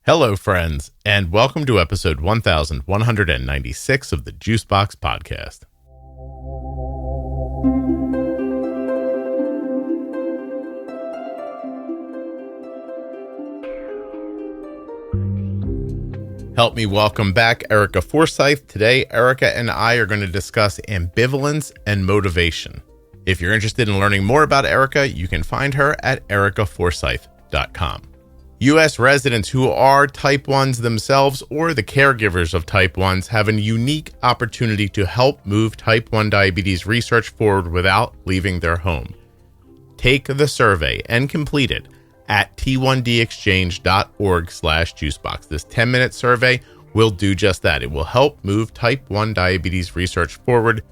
Hello, friends, and welcome to episode 1196 of the Juicebox Podcast. Help me welcome back Erika Forsyth. Today, Erika and I are going to discuss ambivalence and motivation. If you're interested in learning more about Erika, you can find her at erikaforsyth.com. U.S. residents who are type 1s themselves or the caregivers of type 1s have a unique opportunity to help move type 1 diabetes research forward without leaving their home. Take the survey and complete it at t1dexchange.org/juicebox. This 10-minute survey will do just that. It will help move type 1 diabetes research forward.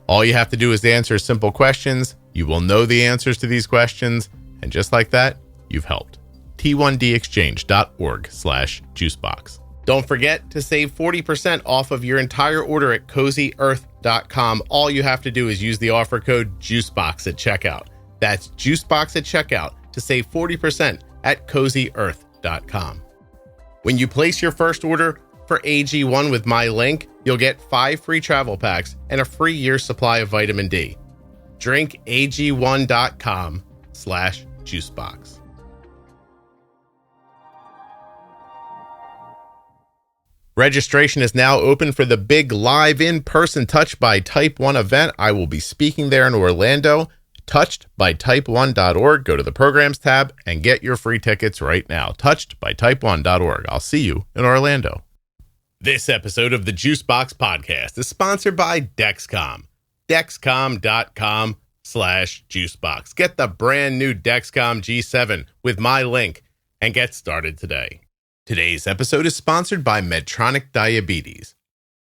All you have to do is answer simple questions. You will know the answers to these questions, and just like that, you've helped. t1dexchange.org/juicebox. Don't forget to save 40% off of your entire order at CozyEarth.com. All you have to do is use the offer code JUICEBOX at checkout. That's JUICEBOX at checkout to save 40% at CozyEarth.com. When you place your first order for AG1 with my link, you'll get 5 free travel packs and a free year's supply of vitamin D. Drink AG1.com/juicebox. Registration is now open for the big live in-person Touched by Type 1 event. I will be speaking there in Orlando. touchedbytype1.org. Go to the programs tab and get your free tickets right now. touchedbytype1.org. I'll see you in Orlando. This episode of the Juicebox Podcast is sponsored by Dexcom. Dexcom.com/juicebox. Get the brand new Dexcom G7 with my link and get started today. Today's episode is sponsored by Medtronic Diabetes,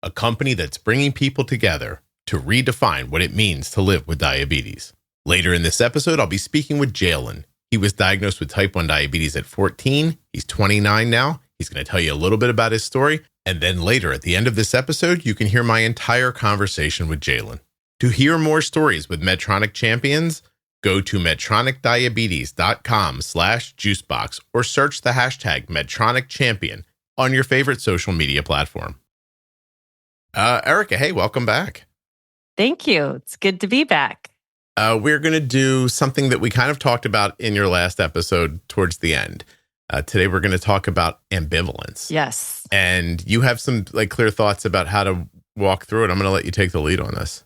a company that's bringing people together to redefine what it means to live with diabetes. Later in this episode, I'll be speaking with Jalen. He was diagnosed with type 1 diabetes at 14. He's 29 now. He's going to tell you a little bit about his story. And then later at the end of this episode, you can hear my entire conversation with Jalen. To hear more stories with Medtronic Champions, go to medtronicdiabetes.com/juicebox or search the hashtag Medtronic Champion on your favorite social media platform. Erika, hey, welcome back. Thank you. It's good to be back. We're going to do something that we kind of talked about in your last episode towards the end. Today, we're going to talk about ambivalence. Yes. And you have some clear thoughts about how to walk through it. I'm going to let you take the lead on this.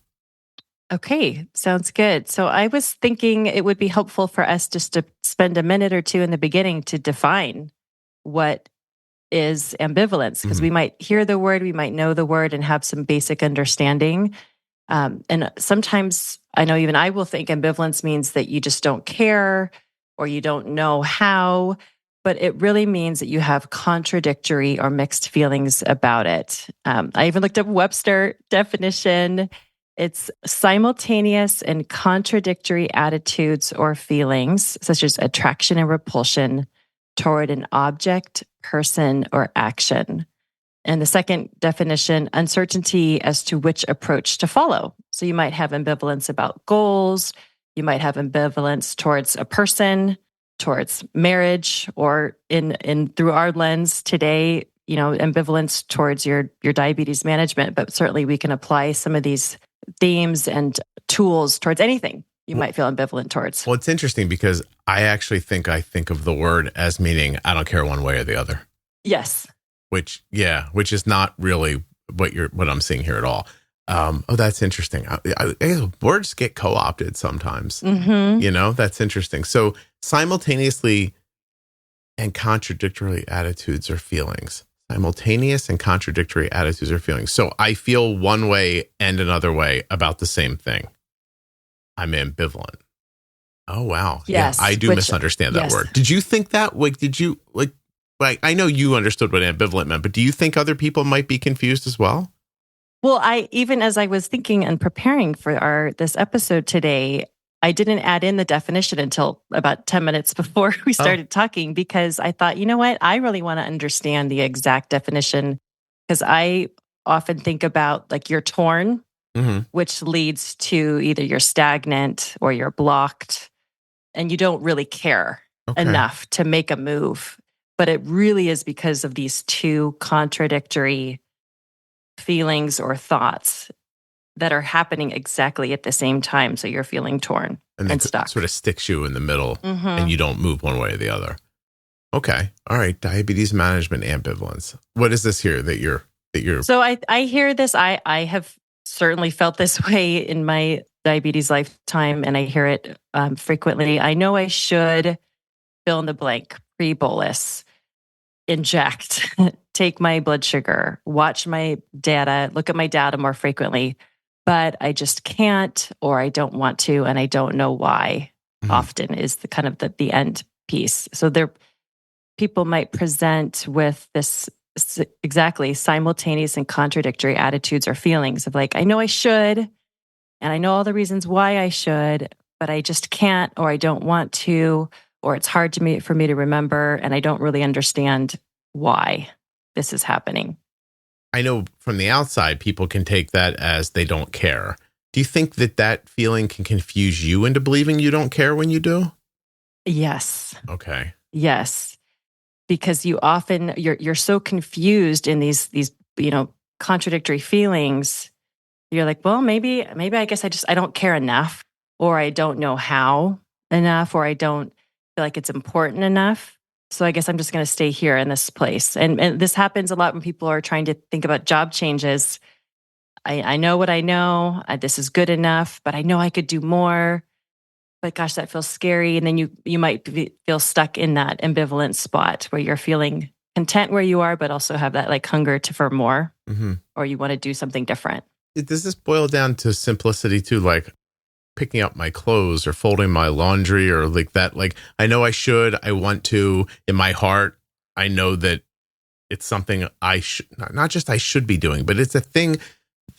Okay, sounds good. So I was thinking it would be helpful for us just to spend a minute or two in the beginning to define what is ambivalence, because we might hear the word, we might know the word and have some basic understanding. And sometimes I know even I will think ambivalence means that you just don't care or you don't know how, but it really means that you have contradictory or mixed feelings about it. I even looked up Webster definition. It's simultaneous and contradictory attitudes or feelings, such as attraction and repulsion toward an object, person, or action. And the second definition, uncertainty as to which approach to follow. So you might have ambivalence about goals, you might have ambivalence towards a person, towards marriage, or in through our lens today, ambivalence towards your diabetes management. But certainly we can apply some of these themes and tools towards anything you might feel ambivalent towards. Well, it's interesting because I actually think of the word as meaning I don't care one way or the other. Yes. Which is not really what I'm seeing here at all. That's interesting. Words get co-opted sometimes. That's interesting. So simultaneously and contradictory attitudes or feelings. Simultaneous and contradictory attitudes or feelings. So I feel one way and another way about the same thing. I'm ambivalent. Oh, wow. Yes. Yeah, I do misunderstand that word. Did you think that? I know you understood what ambivalent meant, but do you think other people might be confused as well? Well, even as I was thinking and preparing for this episode today, I didn't add in the definition until about 10 minutes before we started talking, because I thought, you know what? I really want to understand the exact definition, because I often think about you're torn, which leads to either you're stagnant or you're blocked and you don't really care enough to make a move. But it really is because of these two contradictory feelings or thoughts that are happening exactly at the same time. So you're feeling torn and stuck. Sort of sticks you in the middle Mm-hmm. and you don't move one way or the other. Okay. All right. Diabetes management ambivalence. What is this here that you're? So I hear this. I have certainly felt this way in my diabetes lifetime, and I hear it frequently. I know I should fill in the blank, pre-bolus, inject, take my blood sugar, watch my data, look at my data more frequently, but I just can't, or I don't want to, and I don't know why. Often is the kind of the end piece. So people might present with this exactly simultaneous and contradictory attitudes or feelings of like, I know I should, and I know all the reasons why I should, but I just can't, or I don't want to, or it's hard for me to remember, and I don't really understand why this is happening. I know from the outside, people can take that as they don't care. Do you think that feeling can confuse you into believing you don't care when you do? Yes. Okay. Yes. Because you often, you're so confused in these contradictory feelings. You're like, well, maybe I guess I don't care enough, or I don't know how enough, or I don't feel like it's important enough. So I guess I'm just going to stay here in this place. And this happens a lot when people are trying to think about job changes. I know what I know. This is good enough, but I know I could do more. But gosh, that feels scary. And then you might feel stuck in that ambivalent spot where you're feeling content where you are, but also have that like hunger for more, or you want to do something different. Does this boil down to simplicity too? Like picking up my clothes or folding my laundry or like that? Like, I know I should, I want to, in my heart, I know that it's something I should, not just I should be doing, but it's a thing.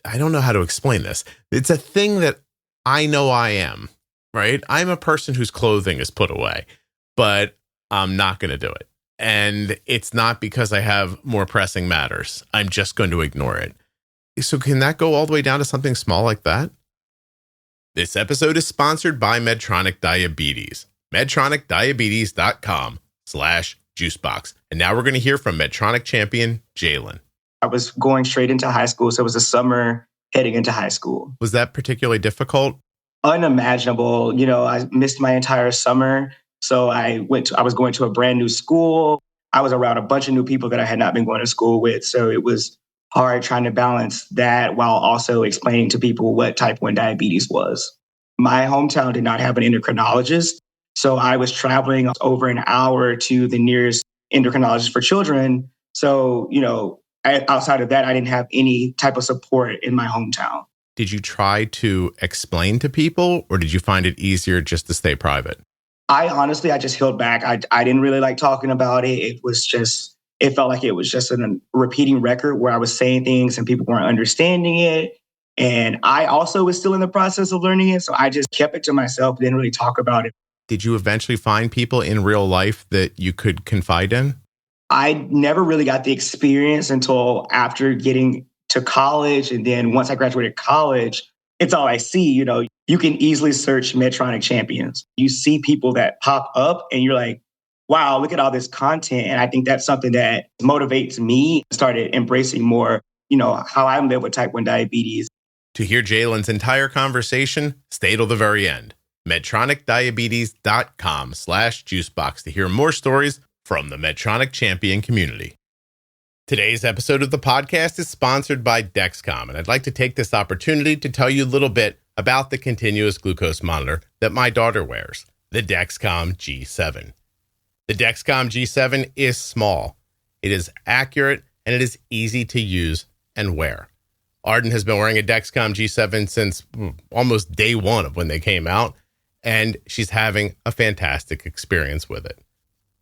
I don't know how to explain this. It's a thing that I know I am, right? I'm a person whose clothing is put away, but I'm not going to do it. And it's not because I have more pressing matters. I'm just going to ignore it. So can that go all the way down to something small like that? This episode is sponsored by Medtronic Diabetes. MedtronicDiabetes.com/juicebox. And now we're going to hear from Medtronic champion, Jalen. I was going straight into high school, so it was a summer heading into high school. Was that particularly difficult? Unimaginable. I missed my entire summer. So I was going to a brand new school. I was around a bunch of new people that I had not been going to school with. So it was hard trying to balance that while also explaining to people what type 1 diabetes was. My hometown did not have an endocrinologist. So I was traveling over an hour to the nearest endocrinologist for children. So, outside of that, I didn't have any type of support in my hometown. Did you try to explain to people, or did you find it easier just to stay private? I just held back. I didn't really like talking about it. It felt like it was just a repeating record where I was saying things and people weren't understanding it. And I also was still in the process of learning it. So I just kept it to myself, didn't really talk about it. Did you eventually find people in real life that you could confide in? I never really got the experience until after getting to college. And then once I graduated college, it's all I see. You can easily search Medtronic Champions. You see people that pop up and you're like, wow, look at all this content. And I think that's something that motivates me. Started embracing more, how I live with type 1 diabetes. To hear Jalen's entire conversation, stay till the very end. MedtronicDiabetes.com/juicebox to hear more stories from the Medtronic champion community. Today's episode of the podcast is sponsored by Dexcom, and I'd like to take this opportunity to tell you a little bit about the continuous glucose monitor that my daughter wears, the Dexcom G7. The Dexcom G7 is small, it is accurate, and it is easy to use and wear. Arden has been wearing a Dexcom G7 since almost day one of when they came out, and she's having a fantastic experience with it.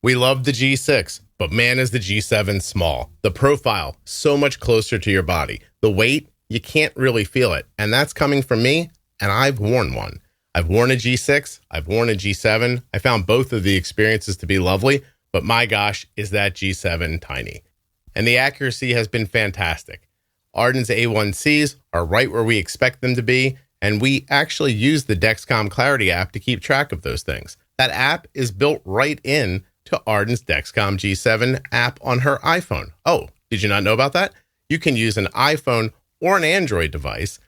We love the G6, but man, is the G7 small. The profile, so much closer to your body. The weight, you can't really feel it. And that's coming from me, and I've worn one. I've worn a G6, I've worn a G7. I found both of the experiences to be lovely, but my gosh, is that G7 tiny. And the accuracy has been fantastic. Arden's A1Cs are right where we expect them to be, and we actually use the Dexcom Clarity app to keep track of those things. That app is built right in to Arden's Dexcom G7 app on her iPhone. Oh, did you not know about that? You can use an iPhone or an Android device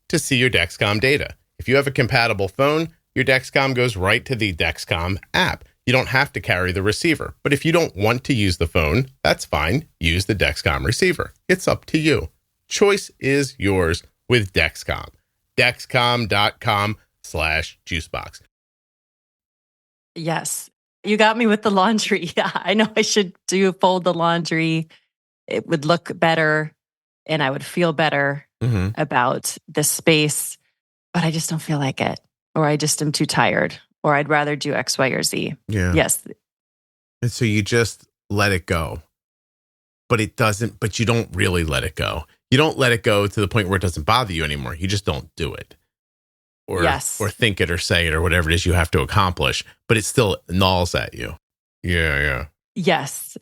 to see your Dexcom data. If you have a compatible phone, your Dexcom goes right to the Dexcom app. You don't have to carry the receiver. But if you don't want to use the phone, that's fine. Use the Dexcom receiver. It's up to you. Choice is yours with Dexcom. Dexcom.com/juicebox. Yes. You got me with the laundry. Yeah, I know I should fold the laundry. It would look better and I would feel better about the space, but I just don't feel like it. Or I just am too tired. Or I'd rather do X, Y, or Z. Yeah. Yes. And so you just let it go. But you don't really let it go. You don't let it go to the point where it doesn't bother you anymore. You just don't do it. Or think it or say it or whatever it is you have to accomplish, but it still gnaws at you. Yeah. Yes.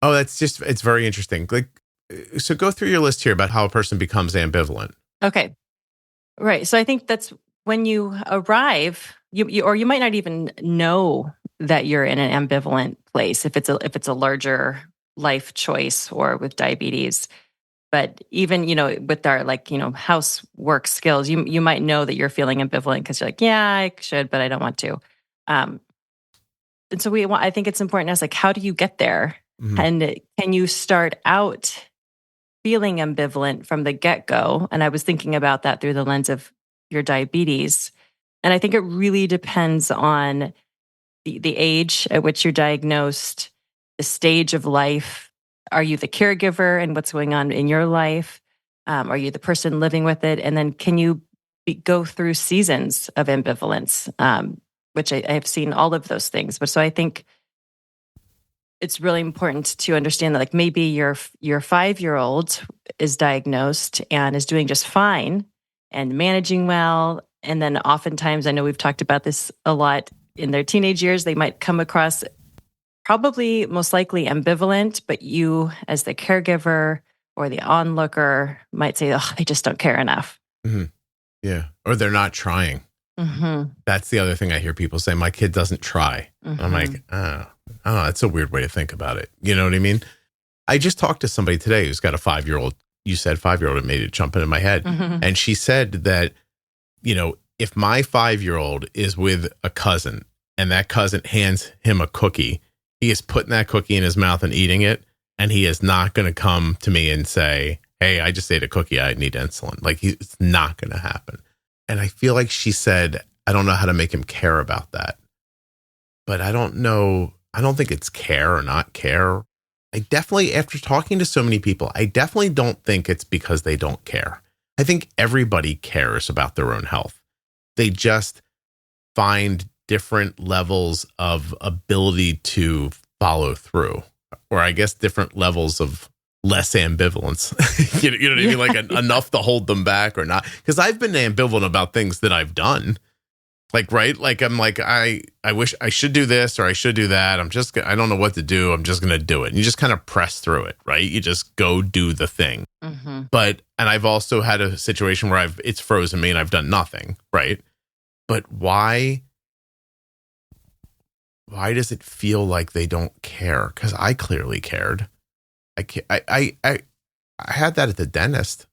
Oh, it's very interesting. So go through your list here about how a person becomes ambivalent. Okay. Right. So I think that's when you arrive, you might not even know that you're in an ambivalent place if it's a larger life choice or with diabetes. But even, with our housework skills, you might know that you're feeling ambivalent because you're like, yeah, I should, but I don't want to. And so I think it's important to ask, how do you get there? Mm-hmm. And can you start out feeling ambivalent from the get-go? And I was thinking about that through the lens of your diabetes. And I think it really depends on the age at which you're diagnosed, the stage of life. Are you the caregiver and what's going on in your life? Are you the person living with it? And then can you go through seasons of ambivalence, which I have seen all of those things. But so I think it's really important to understand that maybe your 5-year-old is diagnosed and is doing just fine and managing well. And then oftentimes, I know we've talked about this a lot, in their teenage years, they might come across probably most likely ambivalent, but you as the caregiver or the onlooker might say, oh, I just don't care enough. Mm-hmm. Yeah. Or they're not trying. Mm-hmm. That's the other thing I hear people say, my kid doesn't try. Mm-hmm. I'm like, that's a weird way to think about it. You know what I mean? I just talked to somebody today who's got a 5-year-old. You said 5-year-old, it made it jump into my head. Mm-hmm. And she said that, if my 5-year-old is with a cousin and that cousin hands him a cookie, he is putting that cookie in his mouth and eating it. And he is not going to come to me and say, hey, I just ate a cookie. I need insulin. It's not going to happen. And I feel like she said, I don't know how to make him care about that. But I don't know. I don't think it's care or not care. I definitely, after talking to so many people, I definitely don't think it's because they don't care. I think everybody cares about their own health. They just find different levels of ability to follow through, or I guess different levels of less ambivalence. you know what I mean? Enough to hold them back or not. Because I've been ambivalent about things that I've done. I wish I should do this or I should do that. I don't know what to do. I'm just going to do it. And you just kind of press through it, right? You just go do the thing. Mm-hmm. And I've also had a situation where it's frozen me and I've done nothing, right? But why does it feel like they don't care? Because I clearly cared. I had that at the dentist.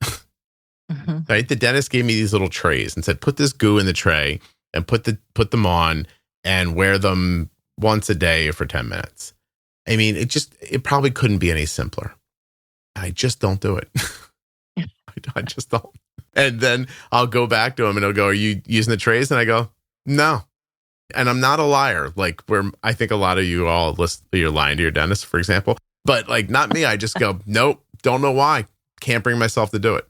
Mm-hmm. Right? The dentist gave me these little trays and said, put this goo in the tray and put them on and wear them once a day for 10 minutes. I mean, it probably couldn't be any simpler. I just don't do it. I just don't. And then I'll go back to him and he'll go, are you using the trays? And I go, no. And I'm not a liar. Where I think a lot of you all you're lying to your dentist, for example. But not me. I just go, nope, don't know why. Can't bring myself to do it.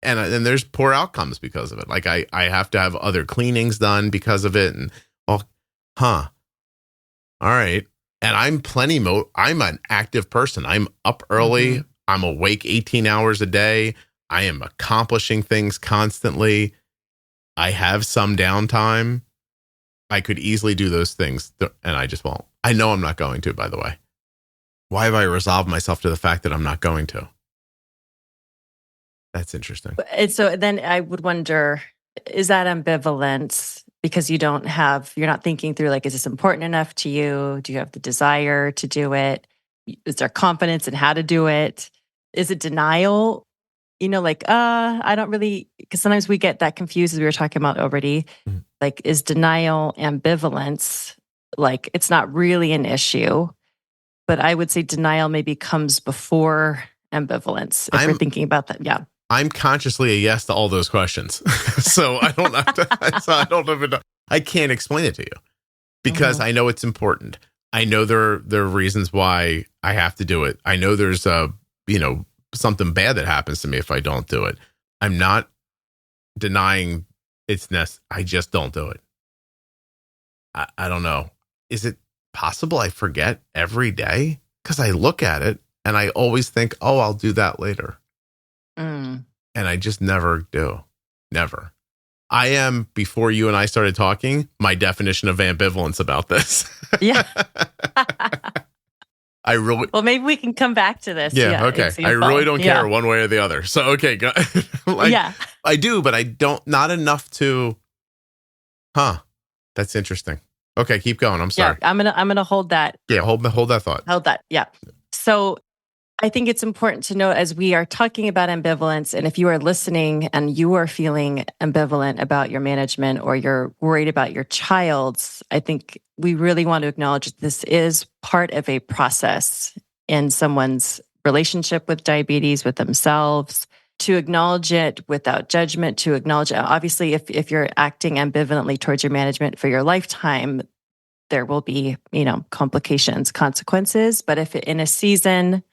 And then there's poor outcomes because of it. I have to have other cleanings done because of it. And all right. And I'm an active person. I'm up early. Mm-hmm. I'm awake 18 hours a day. I am accomplishing things constantly. I have some downtime. I could easily do those things, and I just won't. I know I'm not going to, by the way. Why have I resolved myself to the fact that I'm not going to? That's interesting. And so then I would wonder, is that ambivalence? because you're not thinking through like, is this important enough to you? Do you have the desire to do it? Is there confidence in how to do it? Is it denial? I don't really, because sometimes we get that confused as we were talking about already. Like, is denial ambivalence? Like, it's not really an issue, but I would say denial maybe comes before ambivalence if we're thinking about that. Yeah. I'm consciously a yes to all those questions. So I don't have to, so I don't even know. I can't explain it to you because I know it's important. I know there are reasons why I have to do it. I know there's something bad that happens to me if I don't do it. I'm not denying I just don't do it. I don't know. Is it possible I forget every day? Because I look at it and I always think, oh, I'll do that later. And I just never do. Never. I am, before you and I started talking, my definition of ambivalence about this. Yeah. Well, maybe we can come back to this. Yeah, okay. I really don't care one way or the other. So, okay. Yeah. I do, but I don't, not enough to, that's interesting. Okay, keep going. I'm sorry. Yeah, I'm gonna hold that. Yeah, hold that thought. Hold that. Yeah. So I think it's important to note as we are talking about ambivalence, and if you are listening and you are feeling ambivalent about your management or you're worried about your child's, I think we really want to acknowledge that this is part of a process in someone's relationship with diabetes, with themselves, to acknowledge it without judgment, to acknowledge it. Obviously, if you're acting ambivalently towards your management for your lifetime, there will be, complications, consequences. But if in a season,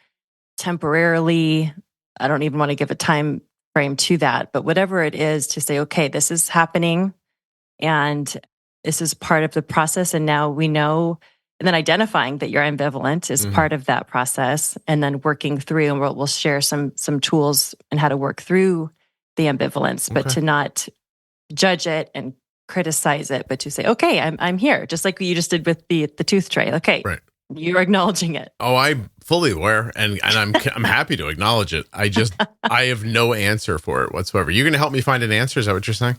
temporarily, I don't even want to give a time frame to that, but whatever it is, to say, okay, this is happening and this is part of the process. And now we know, and then identifying that you're ambivalent is part of that process, and then working through, and we'll share some tools and how to work through the ambivalence, but to not judge it and criticize it, but to say, okay, I'm here, just like you just did with the tooth tray. Okay. Right. You're acknowledging it. Oh, I'm fully aware, and I'm happy to acknowledge it. I have no answer for it whatsoever. You're going to help me find an answer? Is that what you're saying?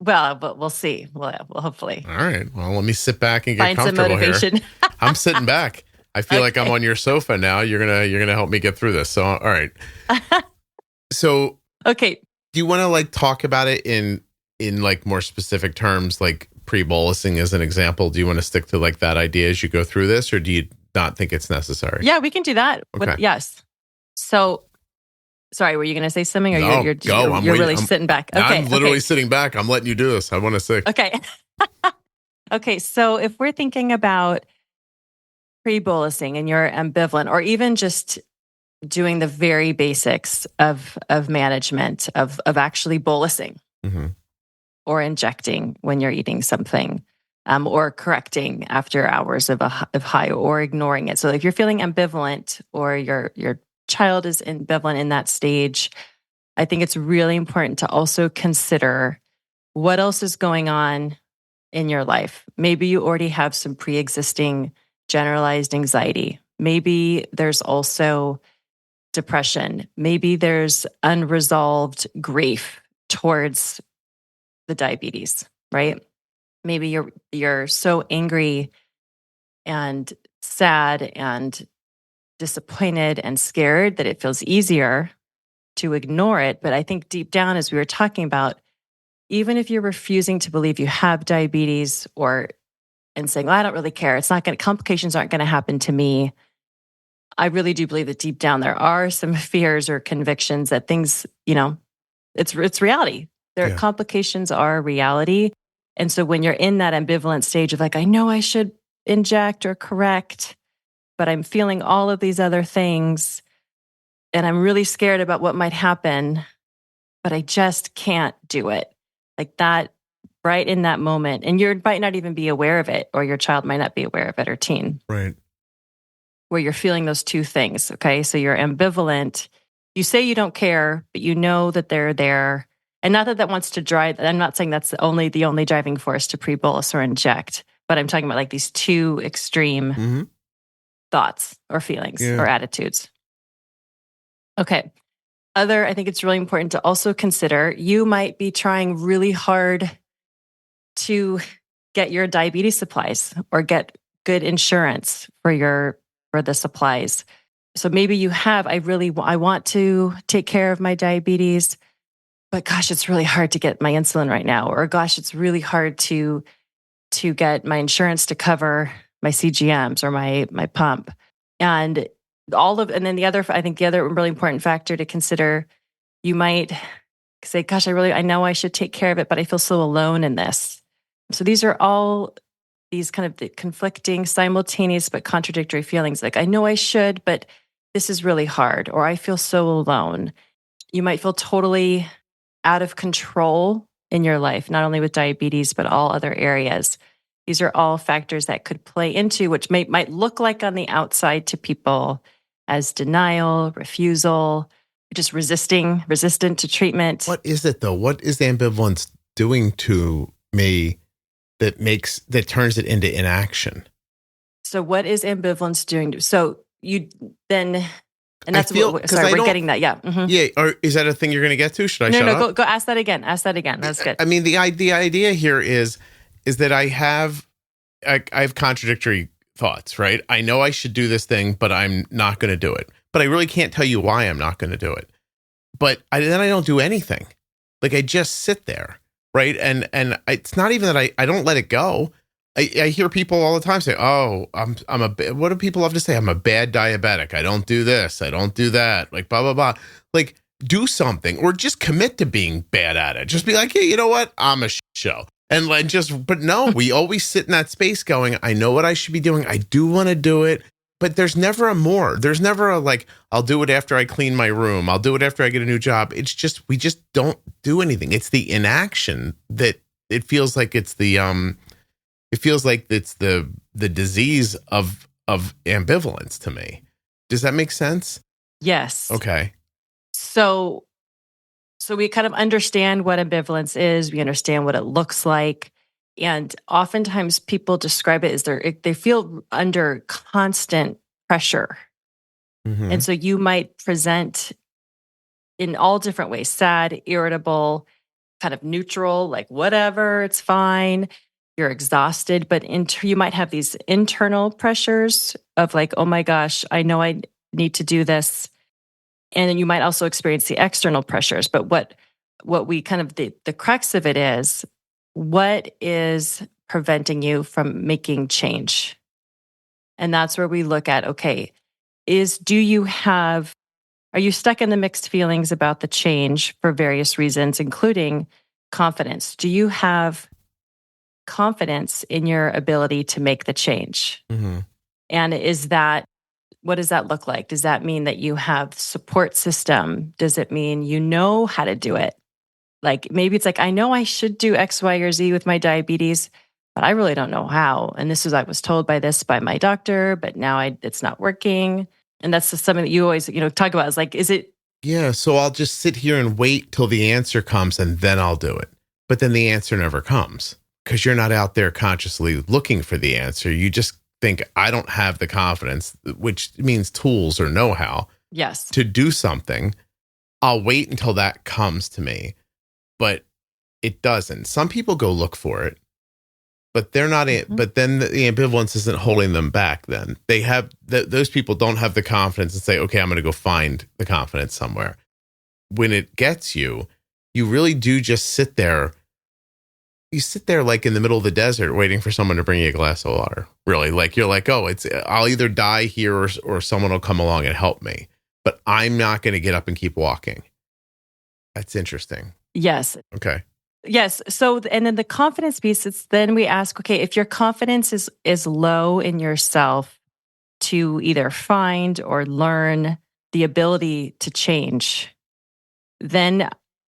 Well, but we'll see. Well, hopefully. All right. Well, let me sit back and get find comfortable some motivation. Here. I'm sitting back. I feel like I'm on your sofa now. You're gonna help me get through this. So, all right. So, okay. Do you want to talk about it in more specific terms, like pre-bolusing as an example? Do you want to stick to that idea as you go through this, or do you not think it's necessary? Yeah, we can do that. Okay. Yes. So, sorry, were you going to say something, or no, you're really sitting back? Okay. I'm literally sitting back. I'm letting you do this. I want to say. Okay. Okay. So if we're thinking about pre-bolusing and you're ambivalent, or even just doing the very basics of management of actually bolusing. Or injecting when you're eating something, or correcting after hours of high, or ignoring it. So if you're feeling ambivalent, or your child is ambivalent in that stage, I think it's really important to also consider what else is going on in your life. Maybe you already have some pre-existing generalized anxiety. Maybe there's also depression. Maybe there's unresolved grief towards the diabetes, right? Maybe you're so angry and sad and disappointed and scared that it feels easier to ignore it. But I think deep down, as we were talking about, even if you're refusing to believe you have diabetes, and saying, well, I don't really care, complications aren't going to happen to me, I really do believe that deep down there are some fears or convictions that things, it's reality. Complications are reality. And so when you're in that ambivalent stage of I know I should inject or correct, but I'm feeling all of these other things, and I'm really scared about what might happen, but I just can't do it. That, right in that moment. And you might not even be aware of it, or your child might not be aware of it, or teen. Right. Where you're feeling those two things. Okay. So you're ambivalent. You say you don't care, but you know that they're there. And not that wants to drive, I'm not saying that's the only driving force to pre-bolus or inject, but I'm talking about these two extreme thoughts or feelings or attitudes. Okay. I think it's really important to also consider, you might be trying really hard to get your diabetes supplies or get good insurance for the supplies. So maybe you have, I want to take care of my diabetes, but gosh, it's really hard to get my insulin right now. Or gosh, it's really hard to get my insurance to cover my CGMs or my pump. And then I think the other really important factor to consider, you might say, gosh, I know I should take care of it, but I feel so alone in this. So these are all these kind of the conflicting, simultaneous, but contradictory feelings. Like, I know I should, but this is really hard, or I feel so alone. You might feel totally out of control in your life, not only with diabetes, but all other areas. These are all factors that could play into, which might look like on the outside to people as denial, refusal, just resistant to treatment. What is it though? What is the ambivalence doing to me that turns it into inaction? So what is ambivalence doing? So you then, and that's we're getting that. Yeah. Mm-hmm. Yeah. Or is that a thing you're going to get to? Should I shut up? Go ask that again. That's good. I mean, the idea here is that I have contradictory thoughts, right? I know I should do this thing, but I'm not going to do it. But I really can't tell you why I'm not going to do it. But then I don't do anything. Like, I just sit there, right? And it's not even that I don't let it go. I hear people all the time say, "Oh, what do people love to say? I'm a bad diabetic. I don't do this. I don't do that. Like, blah blah blah." Like, do something, or just commit to being bad at it. Just be like, "Hey, you know what? I'm a show." And but no, we always sit in that space going, I know what I should be doing. I do want to do it, but there's never a more. There's never a like, I'll do it after I clean my room. I'll do it after I get a new job. It's just, we just don't do anything. It's the inaction that it feels like it's the disease of ambivalence to me. Does that make sense? Yes. Okay. So we kind of understand what ambivalence is. We understand what it looks like. And oftentimes people describe it as they feel under constant pressure. Mm-hmm. And so you might present in all different ways: sad, irritable, kind of neutral, like whatever, it's fine. You're exhausted, but you might have these internal pressures of like, oh my gosh, I know I need to do this. And then you might also experience the external pressures. But what we kind of, the crux of it is, what is preventing you from making change? And that's where we look at, okay, are you stuck in the mixed feelings about the change for various reasons, including confidence? Do you have confidence in your ability to make the change? Mm-hmm. And what does that look like? Does that mean that you have support system? Does it mean you know how to do it? Like, maybe it's like, I know I should do X, Y, or Z with my diabetes, but I really don't know how. And I was told by my doctor, but now it's not working. And that's just something that you always, talk about, is like, is it? Yeah. So I'll just sit here and wait till the answer comes, and then I'll do it. But then the answer never comes, because you're not out there consciously looking for the answer. You just think, I don't have the confidence, which means tools or know-how, yes, to do something. I'll wait until that comes to me, but it doesn't. Some people go look for it, but they're not. Mm-hmm. But then the ambivalence isn't holding them back. Then they have those people don't have the confidence and say, okay, I'm going to go find the confidence somewhere. When it gets you, you really do just sit there. You sit there like in the middle of the desert waiting for someone to bring you a glass of water. Really, like you're like, oh, I'll either die here or someone will come along and help me. But I'm not going to get up and keep walking. That's interesting. Yes. Okay. Yes. So, and then the confidence piece, then we ask, okay, if your confidence is low in yourself to either find or learn the ability to change, then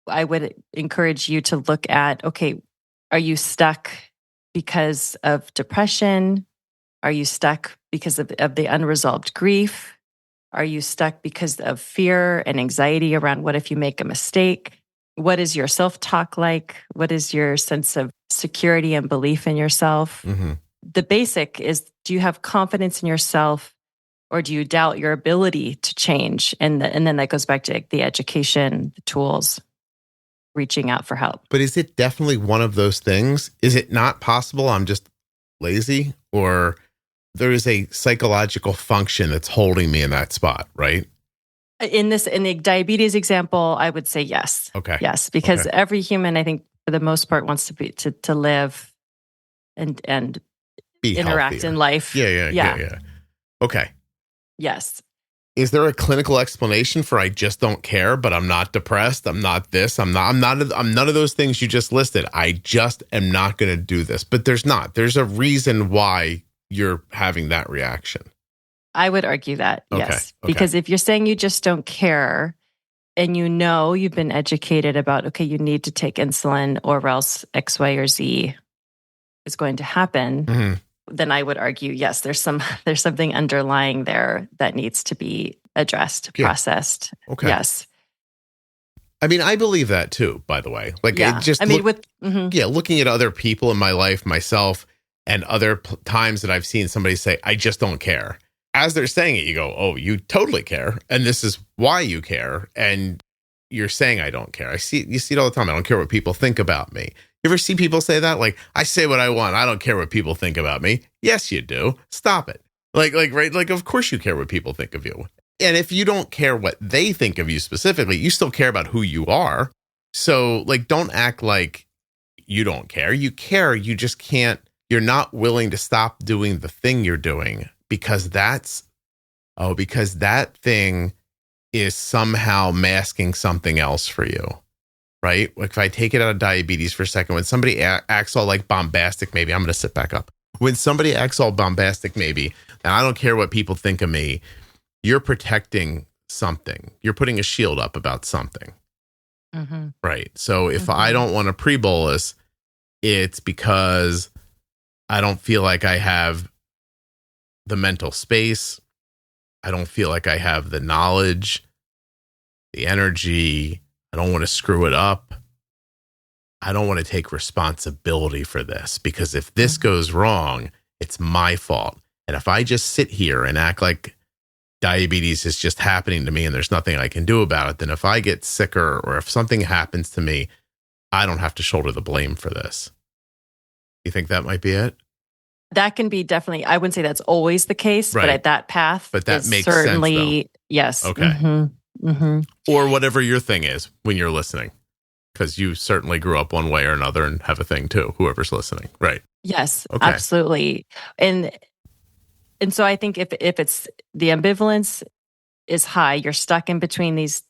I would encourage you to look at, okay, are you stuck because of depression? Are you stuck because of the unresolved grief? Are you stuck because of fear and anxiety around what if you make a mistake? What is your self-talk like? What is your sense of security and belief in yourself? Mm-hmm. The basic is, do you have confidence in yourself, or do you doubt your ability to change? And then that goes back to the education, the tools. reaching out for help. But is it definitely one of those things? Is it not possible I'm just lazy, or there is a psychological function that's holding me in that spot, right? In the diabetes example, I would say yes. Okay. Yes, because every human, I think, for the most part, wants to live and Be interact healthier. in life. Yeah. Okay. Yes. Is there a clinical explanation for I just don't care, but I'm not depressed? I'm not this. I'm none of those things you just listed. I just am not going to do this. But there's not. There's a reason why you're having that reaction. I would argue that, yes. Because if you're saying you just don't care and you've been educated about, okay, you need to take insulin or else X, Y, or Z is going to happen, then I would argue, yes, there's something underlying there that needs to be addressed, processed. Okay. Yes. I mean, I believe that too, by the way. Like, looking at other people in my life, myself, and other times that I've seen somebody say, I just don't care. As they're saying it, you go, oh, you totally care. And this is why you care. And you're saying, I don't care. You see it all the time. I don't care what people think about me. You ever see people say that? Like, I say what I want. I don't care what people think about me. Yes, you do. Stop it. Right? Like, of course you care what people think of you. And if you don't care what they think of you specifically, you still care about who you are. So, like, don't act like you don't care. You care. You just can't. You're not willing to stop doing the thing you're doing because that thing is somehow masking something else for you, right? Like if I take it out of diabetes for a second, when somebody acts all like bombastic, maybe I'm going to sit back up. When somebody acts all bombastic, maybe, and I don't care what people think of me, you're protecting something. You're putting a shield up about something, right? So if I don't want a pre-bolus, it's because I don't feel like I have the mental space. I don't feel like I have the knowledge, the energy. I don't want to screw it up. I don't want to take responsibility for this because if this goes wrong, it's my fault. And if I just sit here and act like diabetes is just happening to me and there's nothing I can do about it, then if I get sicker or if something happens to me, I don't have to shoulder the blame for this. You think that might be it? That can be definitely, I wouldn't say that's always the case, but at that path, but that makes certainly, sense, yes. Okay. Or whatever your thing is when you're listening, because you certainly grew up one way or another and have a thing too, whoever's listening, right? Yes, absolutely. And so I think if it's the ambivalence is high, you're stuck in between these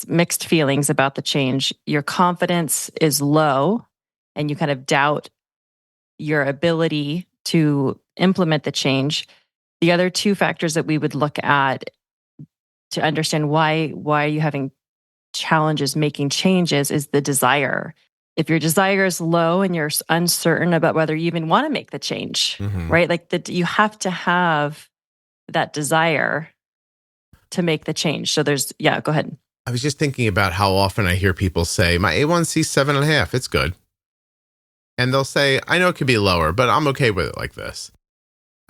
mixed feelings about the change, your confidence is low, and you kind of doubt your ability to implement the change. The other two factors that we would look at to understand why are you having challenges making changes is the desire. If your desire is low and you're uncertain about whether you even want to make the change, right? Like you have to have that desire to make the change. So go ahead. I was just thinking about how often I hear people say, my A1C 7.5, it's good. And they'll say, I know it could be lower, but I'm okay with it like this.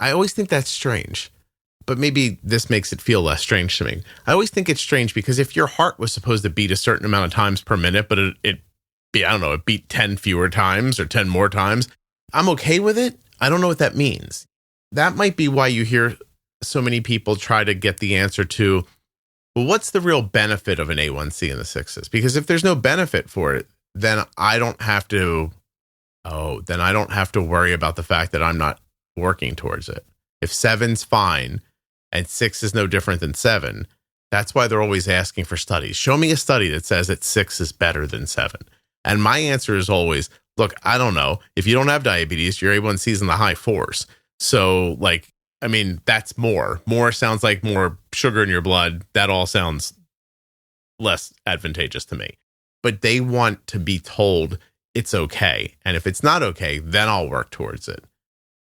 I always think that's strange, but maybe this makes it feel less strange to me. I always think it's strange because if your heart was supposed to beat a certain amount of times per minute, but it beat 10 fewer times or 10 more times, I'm okay with it. I don't know what that means. That might be why you hear so many people try to get the answer to, well, what's the real benefit of an A1C in the sixes? Because if there's no benefit for it, then I don't have to worry about the fact that I'm not working towards it. If 7's fine and 6 is no different than 7, that's why they're always asking for studies. Show me a study that says that 6 is better than 7. And my answer is always, look, I don't know. If you don't have diabetes, your A1C is in the high 4s. So that's more. More sounds like more sugar in your blood. That all sounds less advantageous to me. But they want to be told it's okay. And if it's not okay, then I'll work towards it.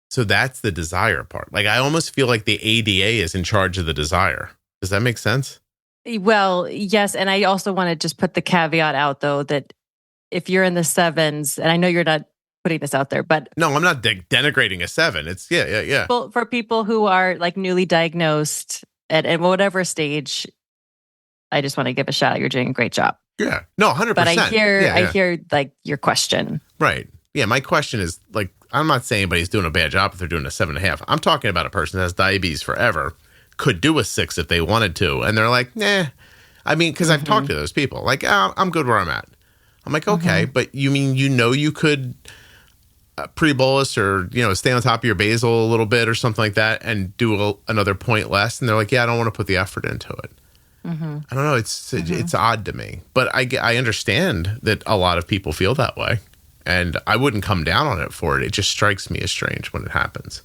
So that's the desire part. Like I almost feel like the ADA is in charge of the desire. Does that make sense? Well, yes. And I also want to just put the caveat out though, that if you're in the 7s, and I know you're not putting this out there, but no, I'm not denigrating a 7. It's yeah. For people who are like newly diagnosed at whatever stage, I just want to give a shout out. You're doing a great job. Yeah. No, 100%. But I Yeah. hear like your question. Right. Yeah. My question is like, I'm not saying anybody's doing a bad job if they're doing a 7.5. I'm talking about a person that has diabetes forever, could do a 6 if they wanted to. And they're like, nah. I mean, because I've talked to those people like, I'm good where I'm at. I'm like, okay, but you mean, you could pre-bolus or, stay on top of your basal a little bit or something like that and do another point less. And they're like, yeah, I don't want to put the effort into it. I don't know. It's odd to me, but I understand that a lot of people feel that way, and I wouldn't come down on it for it. It just strikes me as strange when it happens.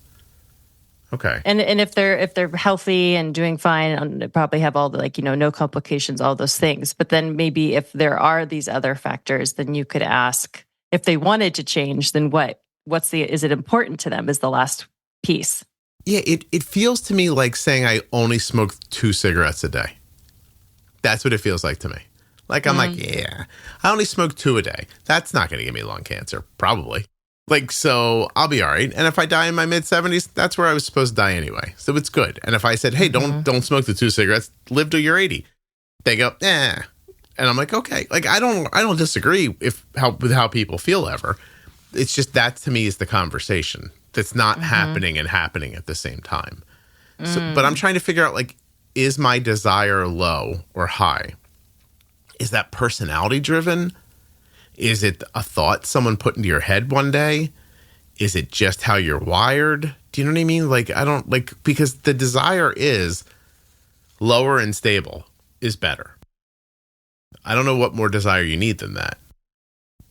Okay. And if they're healthy and doing fine, and they probably have all the no complications, all those things. But then maybe if there are these other factors, then you could ask if they wanted to change, then is it important to them is the last piece. Yeah, it feels to me like saying I only smoke 2 cigarettes a day. That's what it feels like to me. Like, I'm like, yeah, I only smoke 2 a day. That's not going to give me lung cancer, probably. Like, so I'll be all right. And if I die in my mid-70s, that's where I was supposed to die anyway. So it's good. And if I said, hey, don't smoke the 2 cigarettes, live till you're 80. They go, eh. And I'm like, okay. Like, I don't disagree with how people feel ever. It's just that to me is the conversation that's not happening and happening at the same time. So, but I'm trying to figure out, like, is my desire low or high? Is that personality driven? Is it a thought someone put into your head one day? Is it just how you're wired? Do you know what I mean? Like, I don't because the desire is lower and stable is better. I don't know what more desire you need than that.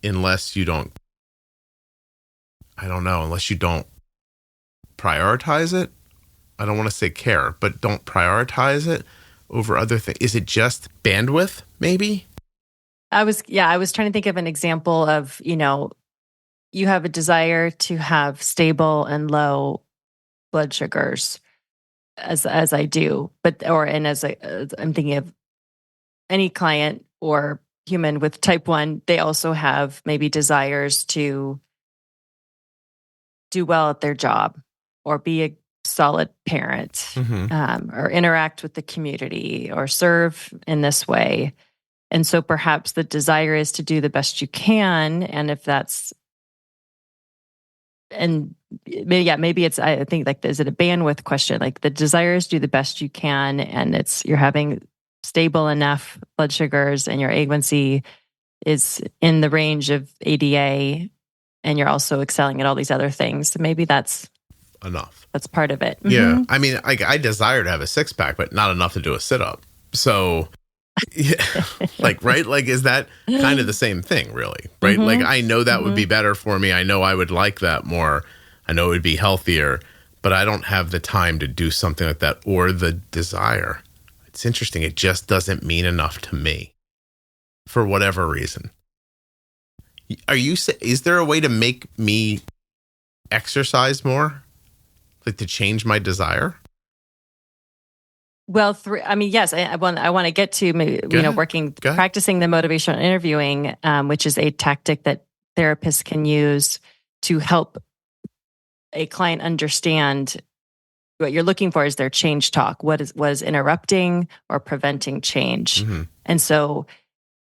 Unless you don't prioritize it. I don't want to say care, but don't prioritize it over other things. Is it just bandwidth, maybe? I was trying to think of an example of, you have a desire to have stable and low blood sugars as I do, I'm thinking of any client or human with type 1, they also have maybe desires to do well at their job or be a solid parent, or interact with the community or serve in this way. And so perhaps the desire is to do the best you can. And if that's, maybe it's, I think like, is it a bandwidth question? Like the desire is do the best you can. And you're having stable enough blood sugars and your A1C is in the range of ADA and you're also excelling at all these other things. So maybe that's enough. That's part of it. Yeah. I mean, I desire to have a 6-pack, but not enough to do a sit-up. So, yeah, right? Like, is that kind of the same thing, really? Right? Like, I know that would be better for me. I know I would like that more. I know it would be healthier, but I don't have the time to do something like that or the desire. It's interesting. It just doesn't mean enough to me for whatever reason. Is there a way to make me exercise more? Like to change my desire? Well, yes, I want to get to practicing the motivational interviewing, which is a tactic that therapists can use to help a client understand what you're looking for is their change talk. What is interrupting or preventing change? And so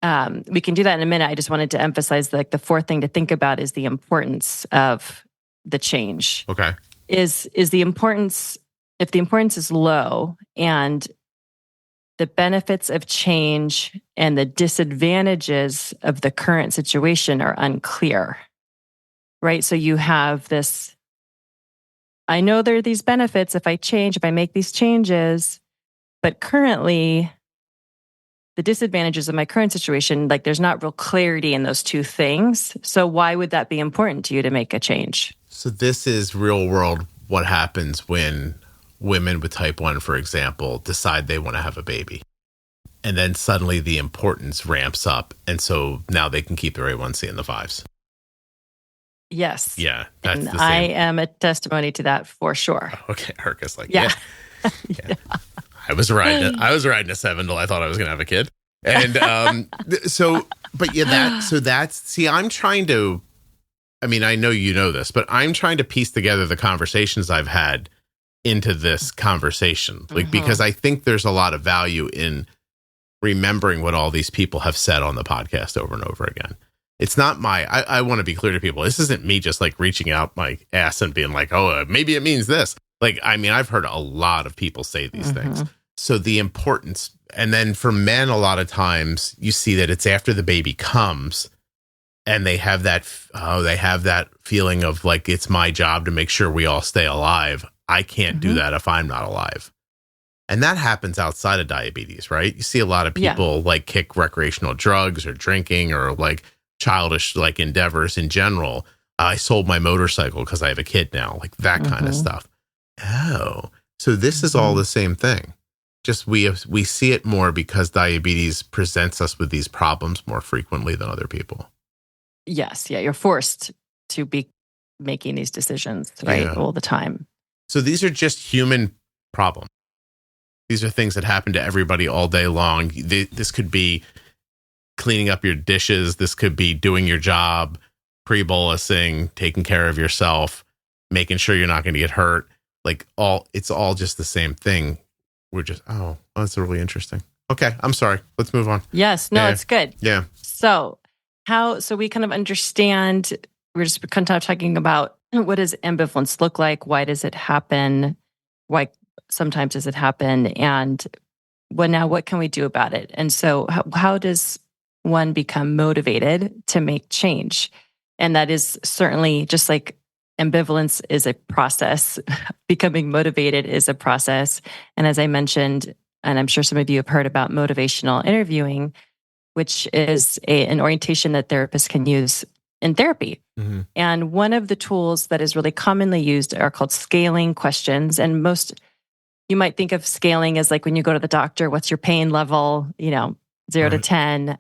we can do that in a minute. I just wanted to emphasize the fourth thing to think about is the importance of the change. Okay. Is the importance, if the importance is low and the benefits of change and the disadvantages of the current situation are unclear, right? So you have this, I know there are these benefits if I make these changes, but currently the disadvantages of my current situation, like there's not real clarity in those two things. So why would that be important to you to make a change? So this is real world what happens when women with type 1, for example, decide they want to have a baby. And then suddenly the importance ramps up. And so now they can keep their A1C in the 5s. Yes. Yeah. That's and the same. I am a testimony to that for sure. Okay. Erika's like, yeah. Yeah. I was riding a 7 till I thought I was going to have a kid. And I'm trying to, I mean, I know you know this, but I'm trying to piece together the conversations I've had into this conversation. Because I think there's a lot of value in remembering what all these people have said on the podcast over and over again. It's not I want to be clear to people. This isn't me just like reaching out my ass and being like, oh, maybe it means this. Like, I mean, I've heard a lot of people say these things. So the importance, and then for men, a lot of times you see that it's after the baby comes and they have that feeling of like, it's my job to make sure we all stay alive. I can't do that if I'm not alive. And that happens outside of diabetes, right? You see a lot of people like kick recreational drugs or drinking or like childish like endeavors in general. I sold my motorcycle because I have a kid now, like that kind of stuff. Oh, so this is all the same thing. Just we see it more because diabetes presents us with these problems more frequently than other people. Yes. Yeah. You're forced to be making these decisions, right? All the time. So these are just human problems. These are things that happen to everybody all day long. This could be cleaning up your dishes. This could be doing your job, pre-bolusing, taking care of yourself, making sure you're not going to get hurt. Like it's all just the same thing. We're just, that's really interesting. Okay, I'm sorry. Let's move on. Yes, no, it's good. Yeah. So we kind of understand, we're just kind of talking about what does ambivalence look like? Why does it happen? Why sometimes does it happen? And what can we do about it? And so how does one become motivated to make change? And that is certainly just like ambivalence is a process. Becoming motivated is a process. And as I mentioned, and I'm sure some of you have heard about motivational interviewing, which is an orientation that therapists can use in therapy. And one of the tools that is really commonly used are called scaling questions. And you might think of scaling as like when you go to the doctor, what's your pain level, 0 to 10.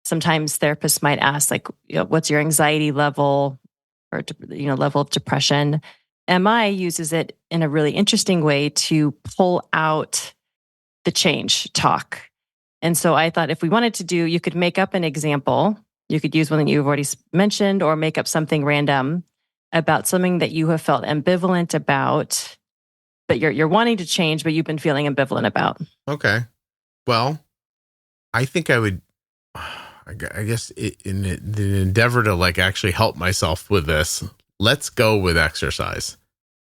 Sometimes therapists might ask like, what's your anxiety level or, level of depression. MI uses it in a really interesting way to pull out the change talk. And so I thought if we wanted to you could make up an example. You could use one that you've already mentioned or make up something random about something that you have felt ambivalent about, but you're wanting to change, but you've been feeling ambivalent about. Okay. Well, I think I would, I guess in the endeavor to like actually help myself with this, let's go with exercise,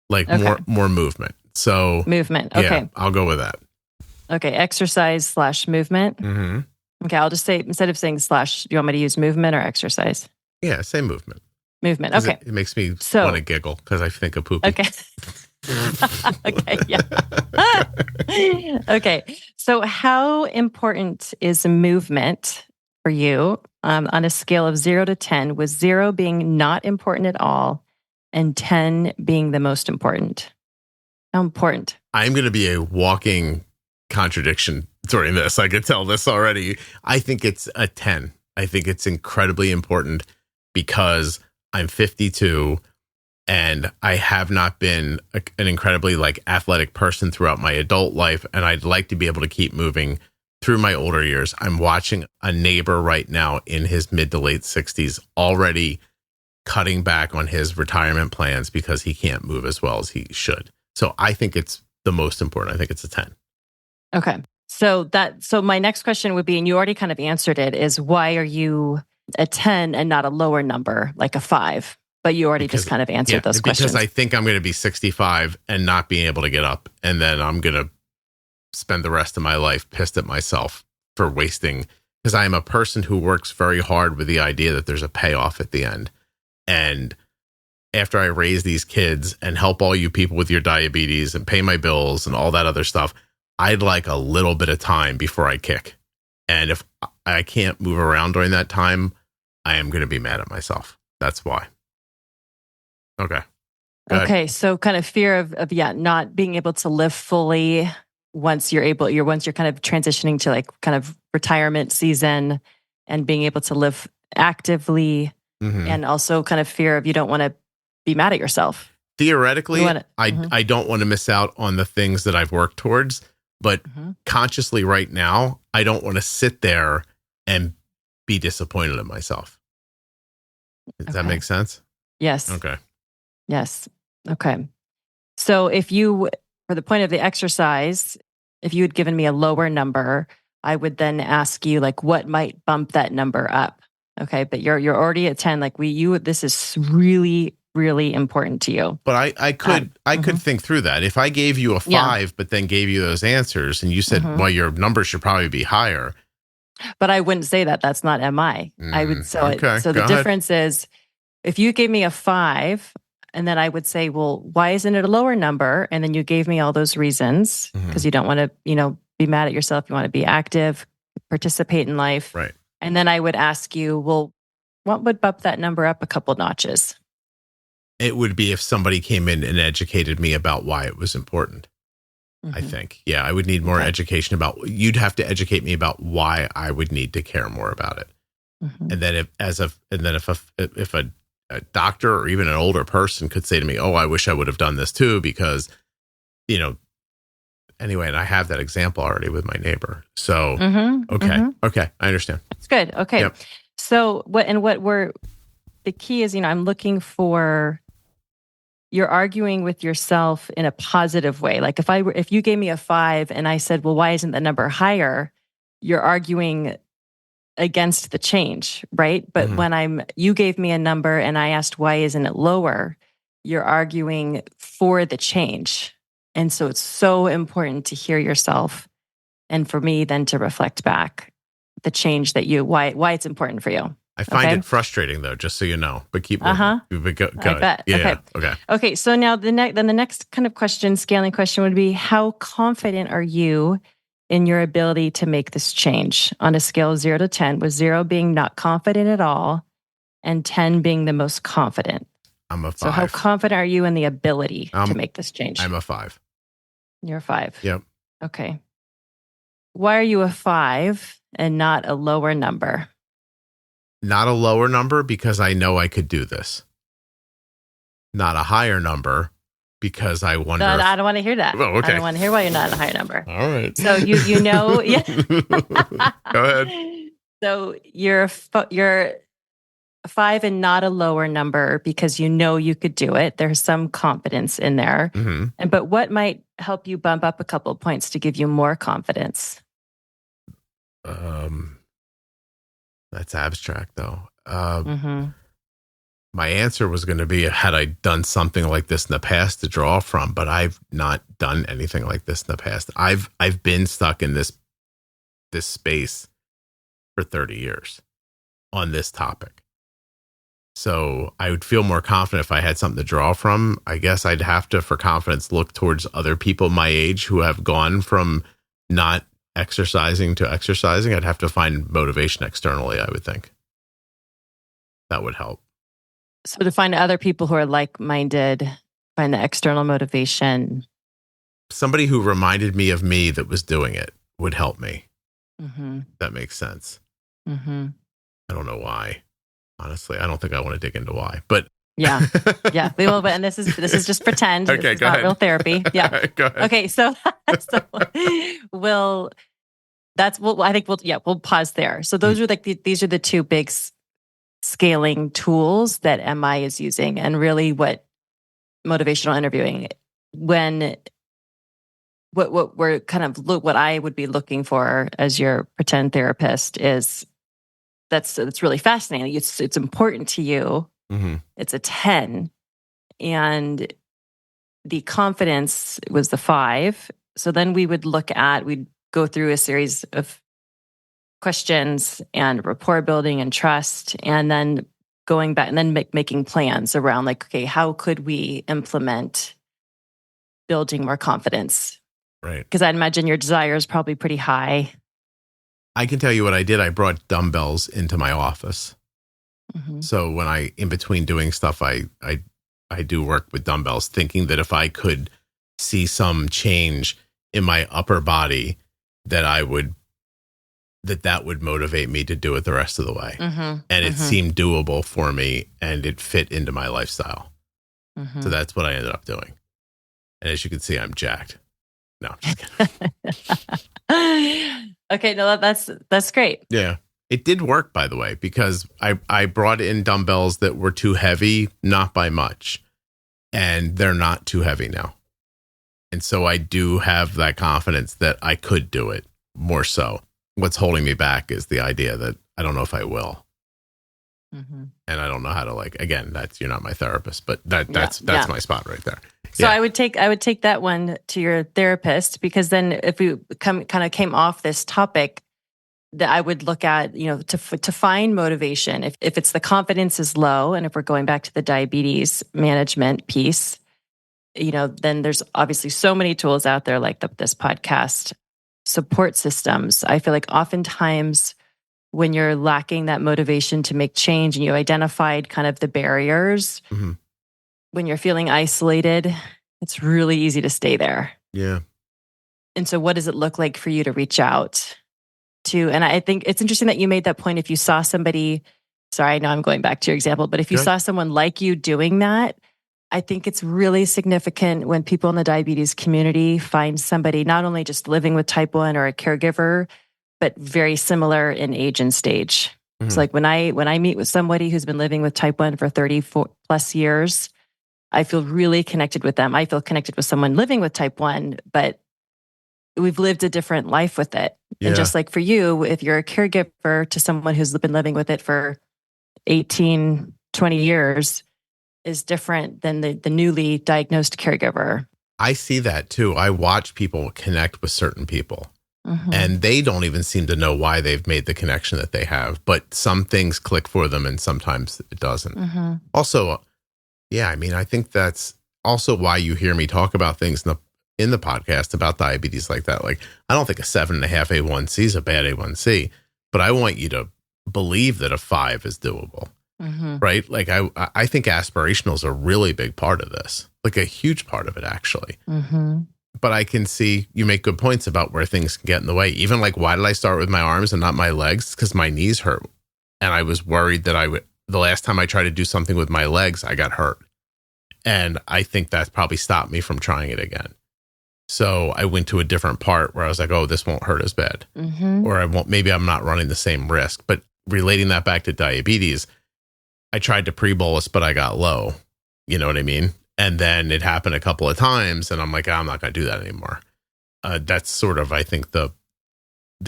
like more movement. So movement. Okay. Yeah, I'll go with that. Okay. Exercise / movement. Okay. I'll just say, instead of saying /, do you want me to use movement or exercise? Yeah. Say movement. Movement. Okay. It makes me want to giggle because I think of pooping. Okay. Okay. Yeah. Okay. So how important is movement for you on a scale of 0 to 10, with 0 being not important at all and 10 being the most important? How important? I'm going to be a walking contradiction during this. I could tell this already. I think it's a 10. I think it's incredibly important because I'm 52 and I have not been an incredibly like athletic person throughout my adult life. And I'd like to be able to keep moving through my older years. I'm watching a neighbor right now in his mid to late 60s already cutting back on his retirement plans because he can't move as well as he should. So I think it's the most important. I think it's a 10. Okay. So my next question would be, and you already kind of answered it, is why are you a 10 and not a lower number, like a 5? But you already just kind of answered those questions. Because I think I'm going to be 65 and not being able to get up. And then I'm going to spend the rest of my life pissed at myself for wasting, because I am a person who works very hard with the idea that there's a payoff at the end. And after I raise these kids and help all you people with your diabetes and pay my bills and all that other stuff, I'd like a little bit of time before I kick. And if I can't move around during that time, I am going to be mad at myself. That's why. Okay. Okay. So kind of fear of not being able to live fully once you're kind of transitioning to like kind of retirement season and being able to live actively, and also kind of fear of you don't want to be mad at yourself. Theoretically, I don't want to miss out on the things that I've worked towards, but consciously right now, I don't want to sit there and be disappointed in myself. Does that make sense? Yes. Okay. Yes. Okay. So if you, for the point of the exercise, if you had given me a lower number, I would then ask you like, what might bump that number up? Okay. But you're already at 10. Like this is really, really important to you. But I could think through that. If I gave you a 5, but then gave you those answers and you said, well, your number should probably be higher. But I wouldn't say that. That's not MI. I would. So the difference is if you gave me a 5 and then I would say, well, why isn't it a lower number? And then you gave me all those reasons because you don't want to, be mad at yourself. You want to be active, participate in life. Right. And then I would ask you, well, what would bump that number up a couple notches? It would be if somebody came in and educated me about why it was important. I think. Yeah, I would need more education you'd have to educate me about why I would need to care more about it. And then if a doctor or even an older person could say to me, oh, I wish I would have done this too, because, anyway, and I have that example already with my neighbor. So, okay, I understand. That's good. Okay. Yep. So the key is, I'm looking for, you're arguing with yourself in a positive way. Like if you gave me a 5 and I said, well, why isn't the number higher? You're arguing against the change, right? But when you gave me a number and I asked, why isn't it lower? You're arguing for the change. And so it's so important to hear yourself. And for me then to reflect back the change that why it's important for you. I find it frustrating though, just so you know, but keep moving. Go I bet. Yeah. Okay. So now the next kind of scaling question would be, how confident are you in your ability to make this change on a scale of 0 to 10, with 0 being not confident at all and 10 being the most confident? I'm a 5. So how confident are you in the ability to make this change? I'm a 5. You're a 5. Yep. Okay. Why are you a 5 and not a lower number? Not a lower number because I know I could do this. Not a higher number because I wonder. No, I don't want to hear that. Oh, okay. I don't want to hear why you're not a higher number. All right. So you know, yeah. Go ahead. So you're a 5 and not a lower number because you know you could do it. There's some confidence in there. But what might help you bump up a couple of points to give you more confidence? That's abstract though. My answer was going to be, had I done something like this in the past to draw from, but I've not done anything like this in the past. I've been stuck in this space for 30 years on this topic. So I would feel more confident if I had something to draw from. I guess I'd have to, for confidence, look towards other people my age who have gone from not exercising to exercising. I'd have to find motivation externally, I would think. That would help. So to find other people who are like-minded, find the external motivation. Somebody who reminded me of me that was doing it would help me. That makes sense. I don't know why. Honestly, I don't think I want to dig into why, but yeah. We will, and this is just pretend. Okay, this is go not ahead. Real therapy. Yeah. Go ahead. Okay, so we'll pause there. So those are these are the two big scaling tools that MI is using, and really what motivational interviewing, what I would be looking for as your pretend therapist is that's really fascinating. It's important to you. It's a 10, and the confidence was the 5. So then we'd go through a series of questions and rapport building and trust, and then going back and then making plans around like, okay, how could we implement building more confidence? Right. Because I'd imagine your desire is probably pretty high. I can tell you what I did. I brought dumbbells into my office. So when in between doing stuff, I do work with dumbbells, thinking that if I could see some change in my upper body, that would motivate me to do it the rest of the way. And it seemed doable for me, and it fit into my lifestyle. So that's what I ended up doing. And as you can see, I'm jacked. No, I'm just kidding. Okay, no, that's great. Yeah. It did work, by the way, because I brought in dumbbells that were too heavy, not by much, and they're not too heavy now. And so I do have that confidence that I could do it more so. what's holding me back is the idea that I don't know if I will. Mm-hmm. And I don't know how to again, you're not my therapist, but that's my spot right there. So I would take that one to your therapist, because then if we kind of came off this topic, that I would look at, to find motivation. If it's the confidence is low, and if we're going back to the diabetes management piece, then there's obviously so many tools out there like this podcast, support systems. I feel like oftentimes when you're lacking that motivation to make change and you identified kind of the barriers, mm-hmm. when you're feeling isolated, it's really easy to stay there. Yeah. And so what does it look like for you to reach out to? And I think it's interesting that you made that point. If you saw somebody, sorry, I know I'm going back to your example, but if you saw someone like you doing that, I think it's really significant when people in the diabetes community find somebody not only just living with type 1 or a caregiver, but very similar in age and stage. Mm-hmm. It's like when I meet with somebody who's been living with type 1 for 34 plus years, I feel really connected with them. I feel connected with someone living with type 1, but we've lived a different life with it. Yeah. And just like for you, if you're a caregiver to someone who's been living with it for 18, 20 years, is different than the newly diagnosed caregiver. I see that too. I watch people connect with certain people. Mm-hmm. And they don't even seem to know why they've made the connection that they have, but some things click for them and sometimes it doesn't. Mm-hmm. Also, I think that's also why you hear me talk about things in the podcast about diabetes like that. Like, I don't think a 7.5 A1C is a bad A1C, but I want you to believe that a 5 is doable, mm-hmm. right? Like, I think aspirational is a really big part of this, like a huge part of it, actually. Mm-hmm. But I can see you make good points about where things can get in the way. Even like, why did I start with my arms and not my legs? Because my knees hurt. And I was worried that the last time I tried to do something with my legs, I got hurt. And I think that probably stopped me from trying it again. So I went to a different part where I was like, oh, this won't hurt as bad. Mm-hmm. Or maybe I'm not running the same risk. But relating that back to diabetes, I tried to pre-bolus, but I got low. You know what I mean? And then it happened a couple of times and I'm like, I'm not going to do that anymore. That's sort of, I think, the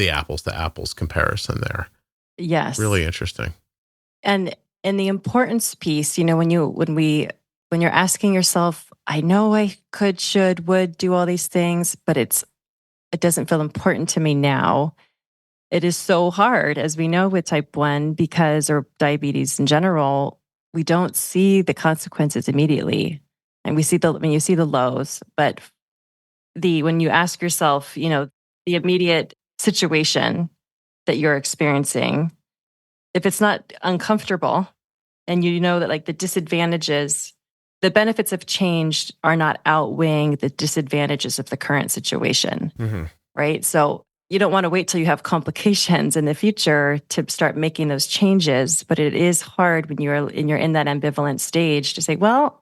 apples to apples comparison there. Yes. Really interesting. And the importance piece, when you're asking yourself, I know I could, should, would do all these things, but it doesn't feel important to me now. It is so hard, as we know with type 1 or diabetes in general, we don't see the consequences immediately. And you see the lows, but when you ask yourself, the immediate situation that you're experiencing, if it's not uncomfortable and you know that like the disadvantages, the benefits of change are not outweighing the disadvantages of the current situation, mm-hmm. right? So you don't want to wait till you have complications in the future to start making those changes, but it is hard when you're in that ambivalent stage to say, well,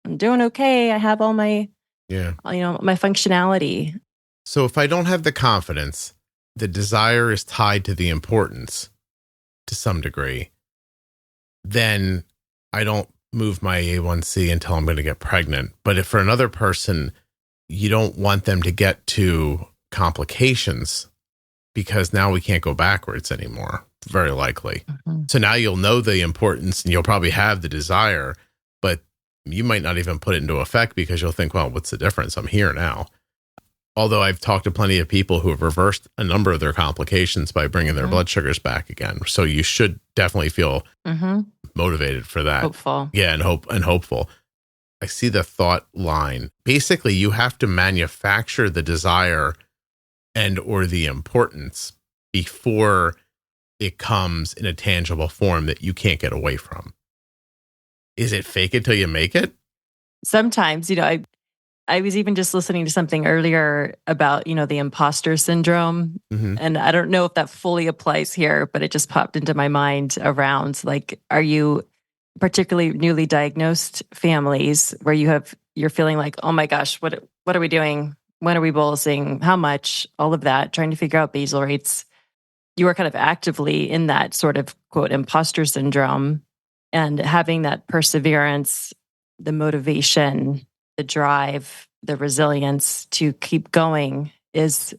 I'm doing okay. I have all my, my functionality. So if I don't have the confidence, the desire is tied to the importance to some degree, then I don't move my A1C until I'm going to get pregnant. But if for another person, you don't want them to get to complications because now we can't go backwards anymore, very likely. Mm-hmm. So now you'll know the importance and you'll probably have the desire, but you might not even put it into effect because you'll think, well, what's the difference? I'm here now. Although I've talked to plenty of people who have reversed a number of their complications by bringing their blood sugars back again. So you should definitely feel motivated for that. Hopeful. Yeah, and hopeful. I see the thought line. Basically, you have to manufacture the desire and or the importance before it comes in a tangible form that you can't get away from. Is it fake it till you make it? Sometimes, I was even just listening to something earlier about, the imposter syndrome. Mm-hmm. And I don't know if that fully applies here, but it just popped into my mind around, like, are you particularly newly diagnosed families where you're feeling like, oh my gosh, what are we doing? When are we bolusing? How much? All of that, trying to figure out basal rates. You are kind of actively in that sort of, quote, imposter syndrome, and having that perseverance, the motivation, the drive, the resilience to keep going is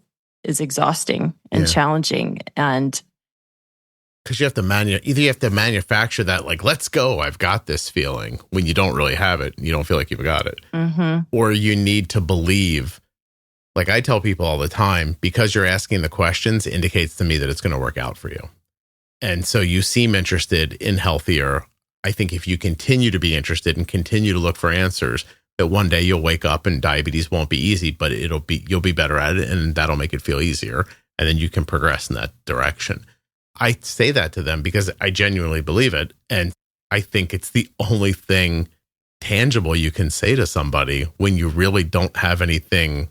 is exhausting and challenging. And because you have to either you have to manufacture that, like, let's go, I've got this feeling, when you don't really have it. You don't feel like you've got it. Or you need to believe, like I tell people all the time, because you're asking the questions indicates to me that it's going to work out for you. And so you seem interested in healthier. I think if you continue to be interested and continue to look for answers, that one day you'll wake up and diabetes won't be easy, but you'll be better at it, and that'll make it feel easier. And then you can progress in that direction. I say that to them because I genuinely believe it. And I think it's the only thing tangible you can say to somebody when you really don't have anything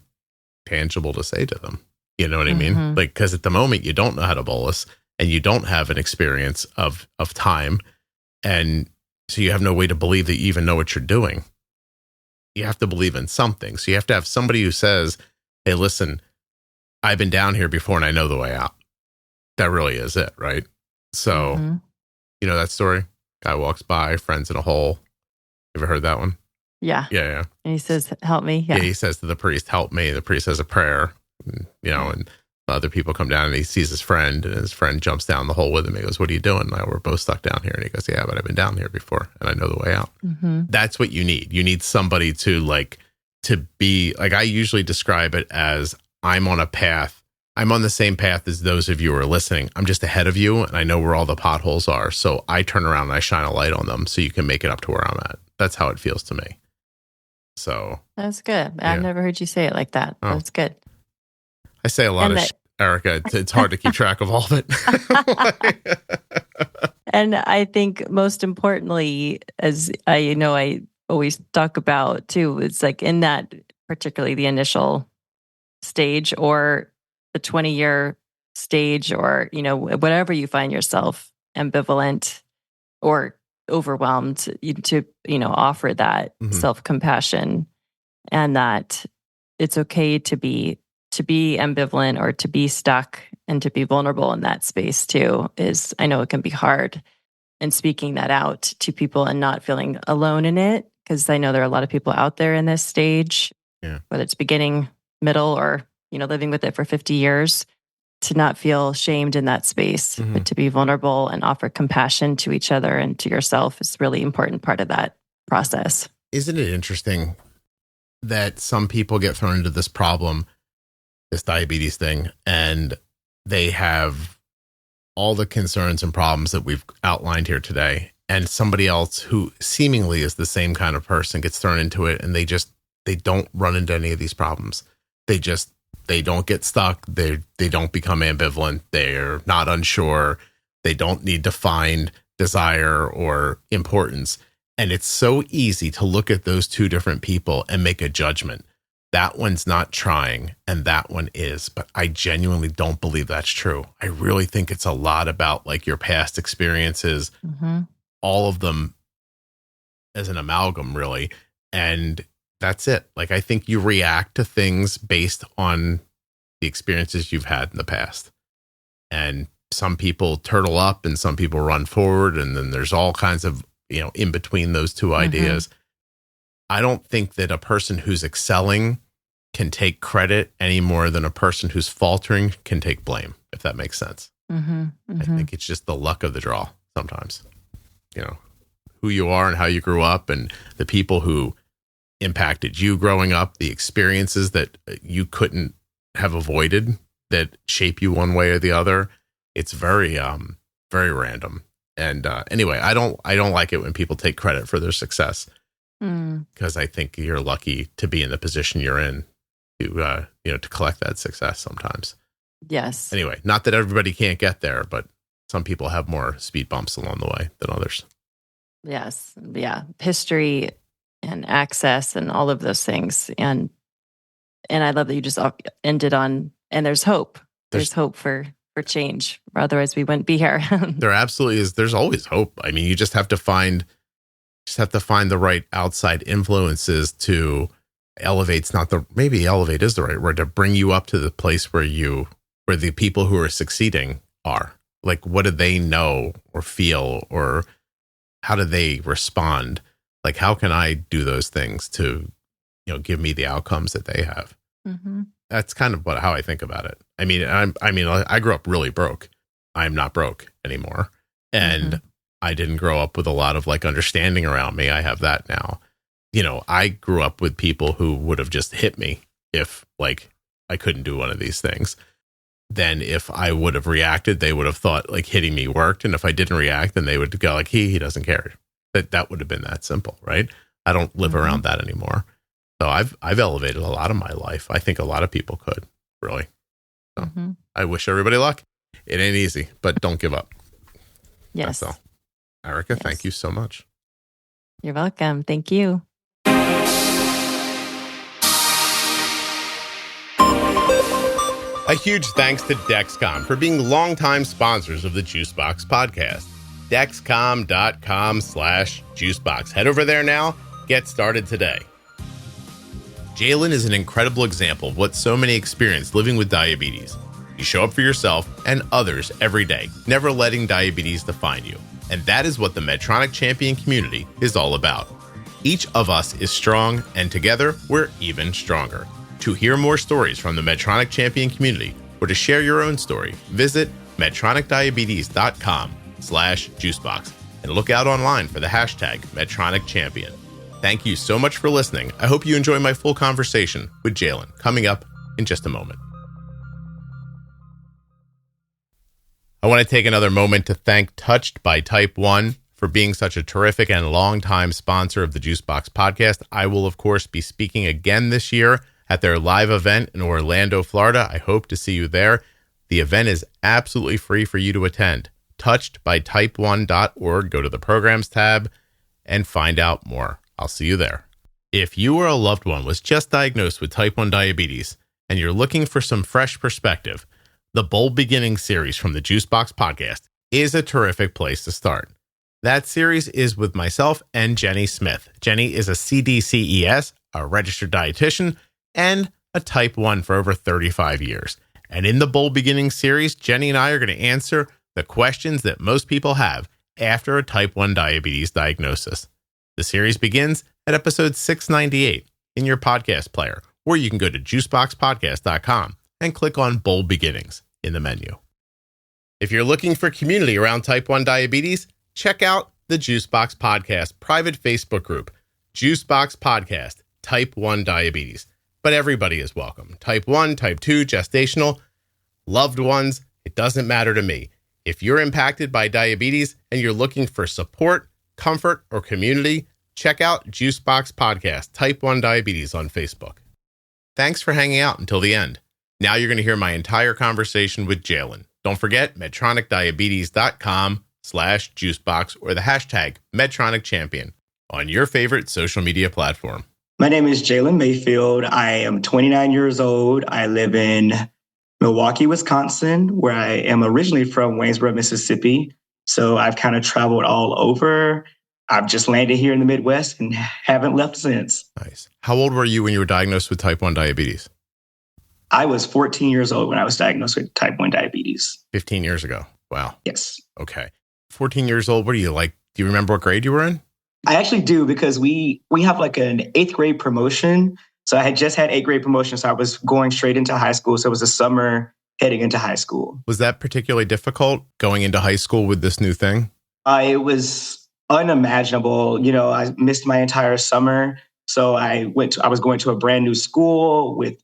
tangible to say to them. You know what I mean? Like, because at the moment you don't know how to bolus and you don't have an experience of time. And so you have no way to believe that you even know what you're doing. You have to believe in something. So you have to have somebody who says, hey, listen, I've been down here before and I know the way out. That really is it, right? So, you know that story? Guy walks by, friend's in a hole. Ever heard that one? Yeah. Yeah. And he says, help me. Yeah, he says to the priest, help me. The priest says a prayer, and other people come down and he sees his friend, and his friend jumps down the hole with him. He goes, what are you doing? We're both stuck down here. And he goes, yeah, but I've been down here before and I know the way out. That's what you need. You need somebody to be like, I usually describe it as I'm on a path. I'm on the same path as those of you who are listening. I'm just ahead of you and I know where all the potholes are. So I turn around and I shine a light on them so you can make it up to where I'm at. That's how it feels to me. So that's good. I've never heard you say it like that. Oh. That's good. I say a lot of Erika. It's hard to keep track of all of it. And I think most importantly, as I always talk about too, it's like in that, particularly the initial stage or the 20-year stage, or, whatever you find yourself ambivalent or overwhelmed, to offer that self-compassion, and that it's okay to be ambivalent or to be stuck and to be vulnerable in that space too. I know it can be hard, and speaking that out to people and not feeling alone in it, because I know there are a lot of people out there in this stage, whether it's beginning, middle, or living with it for 50 years, to not feel shamed in that space, but to be vulnerable and offer compassion to each other and to yourself is a really important part of that process. Isn't it interesting that some people get thrown into this problem, this diabetes thing, and they have all the concerns and problems that we've outlined here today, and somebody else who seemingly is the same kind of person gets thrown into it, and they don't run into any of these problems. They don't get stuck. They don't become ambivalent. They're not unsure. They don't need to find desire or importance. And it's so easy to look at those two different people and make a judgment. That one's not trying and that one is. But I genuinely don't believe that's true. I really think it's a lot about like your past experiences, all of them as an amalgam, really. And that's it. Like, I think you react to things based on the experiences you've had in the past. And some people turtle up and some people run forward. And then there's all kinds of, in between those two ideas. I don't think that a person who's excelling can take credit any more than a person who's faltering can take blame, if that makes sense. I think it's just the luck of the draw sometimes. Who you are and how you grew up, and the people who impacted you growing up, the experiences that you couldn't have avoided that shape you one way or the other. It's very, very random. And anyway, I don't like it when people take credit for their success, because I think you're lucky to be in the position you're in to collect that success sometimes. Yes. Anyway, not that everybody can't get there, but some people have more speed bumps along the way than others. Yes. Yeah. History and access and all of those things. And I love that you just ended on, and there's hope. There's hope for change. Otherwise we wouldn't be here. There absolutely is. There's always hope. I mean, you just have to find the right outside influences to elevate is the right word, to bring you up to the place where the people who are succeeding are. Like, what do they know or feel, or how do they respond? Like, how can I do those things to, give me the outcomes that they have? That's kind of how I think about it. I grew up really broke. I'm not broke anymore. And I didn't grow up with a lot of like understanding around me. I have that now. I grew up with people who would have just hit me if like I couldn't do one of these things. Then if I would have reacted, they would have thought like hitting me worked. And if I didn't react, then they would go like, he doesn't care. That would have been that simple, right? I don't live around that anymore. So I've elevated a lot of my life. I think a lot of people could, really. So I wish everybody luck. It ain't easy, but don't give up. Yes. That's all. Erika, thank you so much. You're welcome. Thank you. A huge thanks to Dexcom for being longtime sponsors of the Juicebox Podcast. Dexcom.com/Juicebox. Head over there now. Get started today. Jalen is an incredible example of what so many experience living with diabetes. You show up for yourself and others every day, never letting diabetes define you. And that is what the Medtronic Champion community is all about. Each of us is strong, and together we're even stronger. To hear more stories from the Medtronic Champion community or to share your own story, visit medtronicdiabetes.com/juicebox and look out online for the hashtag Medtronic Champion. Thank you so much for listening. I hope you enjoy my full conversation with Jalen coming up in just a moment. I want to take another moment to thank Touched by Type 1 for being such a terrific and longtime sponsor of the Juicebox Podcast. I will, of course, be speaking again this year at their live event in Orlando, Florida. I hope to see you there. The event is absolutely free for you to attend. touchedbytype1.org. Go to the programs tab and find out more. I'll see you there. If you or a loved one was just diagnosed with type 1 diabetes and you're looking for some fresh perspective, the Bold Beginnings series from the Juicebox Podcast is a terrific place to start. That series is with myself and Jenny Smith. Jenny is a CDCES, a registered dietitian, and a type 1 for over 35 years. And in the Bold Beginnings series, Jenny and I are going to answer the questions that most people have after a type 1 diabetes diagnosis. The series begins at episode 698 in your podcast player, or you can go to juiceboxpodcast.com and click on Bold Beginnings in the menu. If you're looking for community around type 1 diabetes, check out the Juicebox Podcast private Facebook group, Juicebox Podcast, Type 1 Diabetes. But everybody is welcome. Type 1, Type 2, gestational, loved ones, it doesn't matter to me. If you're impacted by diabetes and you're looking for support, comfort, or community, check out Juicebox Podcast, Type 1 Diabetes on Facebook. Thanks for hanging out until the end. Now you're going to hear my entire conversation with Jalen. Don't forget medtronicdiabetes.com/juicebox or the hashtag Medtronic Champion on your favorite social media platform. My name is Jalen Mayfield. I am 29 years old. I live in Milwaukee, Wisconsin, where I am originally from Waynesboro, Mississippi. So I've kind of traveled all over. I've just landed here in the Midwest and haven't left since. Nice. How old were you when you were diagnosed with type 1 diabetes? I was 14 years old when I was diagnosed with type 1 diabetes. 15 years ago. Wow. Yes. Okay. 14 years old. What are you like? Do you remember what grade you were in? I actually do, because we have like an 8th grade promotion. So I had just had 8th grade promotion. So I was going straight into high school. So it was a summer heading into high school. Was that particularly difficult going into high school with this new thing? It was unimaginable. I missed my entire summer. So I was going to a brand new school with,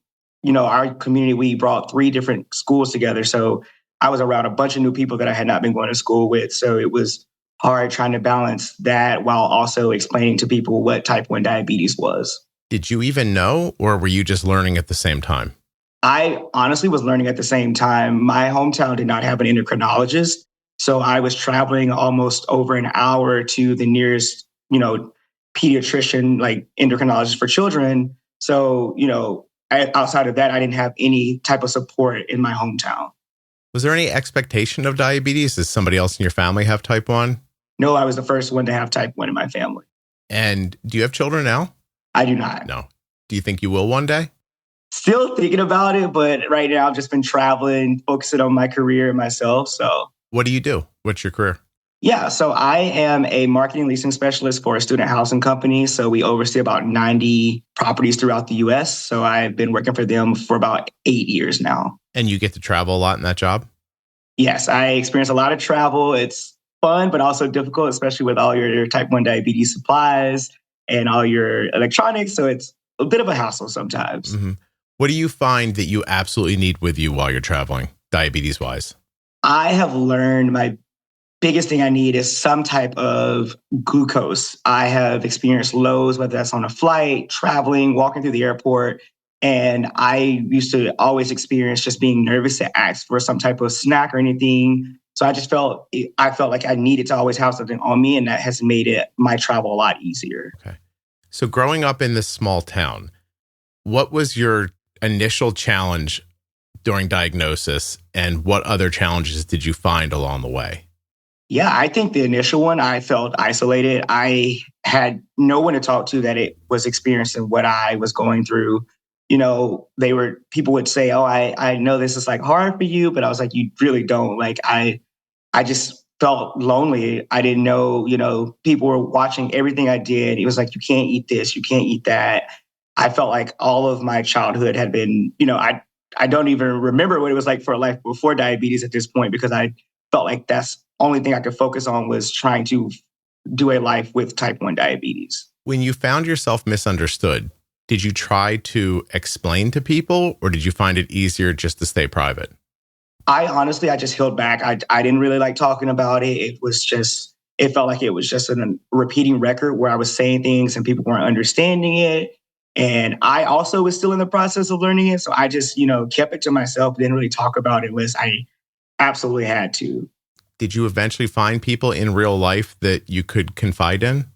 our community. We brought 3 different schools together. So I was around a bunch of new people that I had not been going to school with. So it was hard trying to balance that while also explaining to people what type 1 diabetes was. Did you even know, or were you just learning at the same time? I honestly was learning at the same time. My hometown did not have an endocrinologist. So I was traveling almost over an hour to the nearest, pediatrician, like endocrinologist for children. So, outside of that, I didn't have any type of support in my hometown. Was there any expectation of diabetes? Does somebody else in your family have type 1? No, I was the first one to have type 1 in my family. And do you have children now? I do not. No. Do you think you will one day? Still thinking about it, but right now I've just been traveling, focusing on my career and myself. So what do you do? What's your career? Yeah, so I am a marketing leasing specialist for a student housing company. So we oversee about 90 properties throughout the US. So I've been working for them for about 8 years now. And you get to travel a lot in that job? Yes, I experience a lot of travel. It's fun, but also difficult, especially with all your type 1 diabetes supplies and all your electronics. So it's a bit of a hassle sometimes. Mm-hmm. What do you find that you absolutely need with you while you're traveling, diabetes-wise? I have learned my biggest thing I need is some type of glucose. I have experienced lows, whether that's on a flight, traveling, walking through the airport. And I used to always experience just being nervous to ask for some type of snack or anything. So I felt like I needed to always have something on me, and that has made my travel a lot easier. Okay. So growing up in this small town, what was your initial challenge during diagnosis, and what other challenges did you find along the way? Yeah, I think the initial one, I felt isolated. I had no one to talk to that it was experiencing what I was going through. You know, people would say, oh, I know this is like hard for you, but I was like, you really don't. Like, I just felt lonely. I didn't know, people were watching everything I did. It was like, you can't eat this, you can't eat that. I felt like all of my childhood had been, I don't even remember what it was like for a life before diabetes at this point, because I felt like that's the only thing I could focus on was trying to do a life with type 1 diabetes. When you found yourself misunderstood, did you try to explain to people, or did you find it easier just to stay private? I just held back. I didn't really like talking about it. It felt like it was just a repeating record where I was saying things and people weren't understanding it. And I also was still in the process of learning it. So I just, kept it to myself, didn't really talk about it unless I absolutely had to. Did you eventually find people in real life that you could confide in?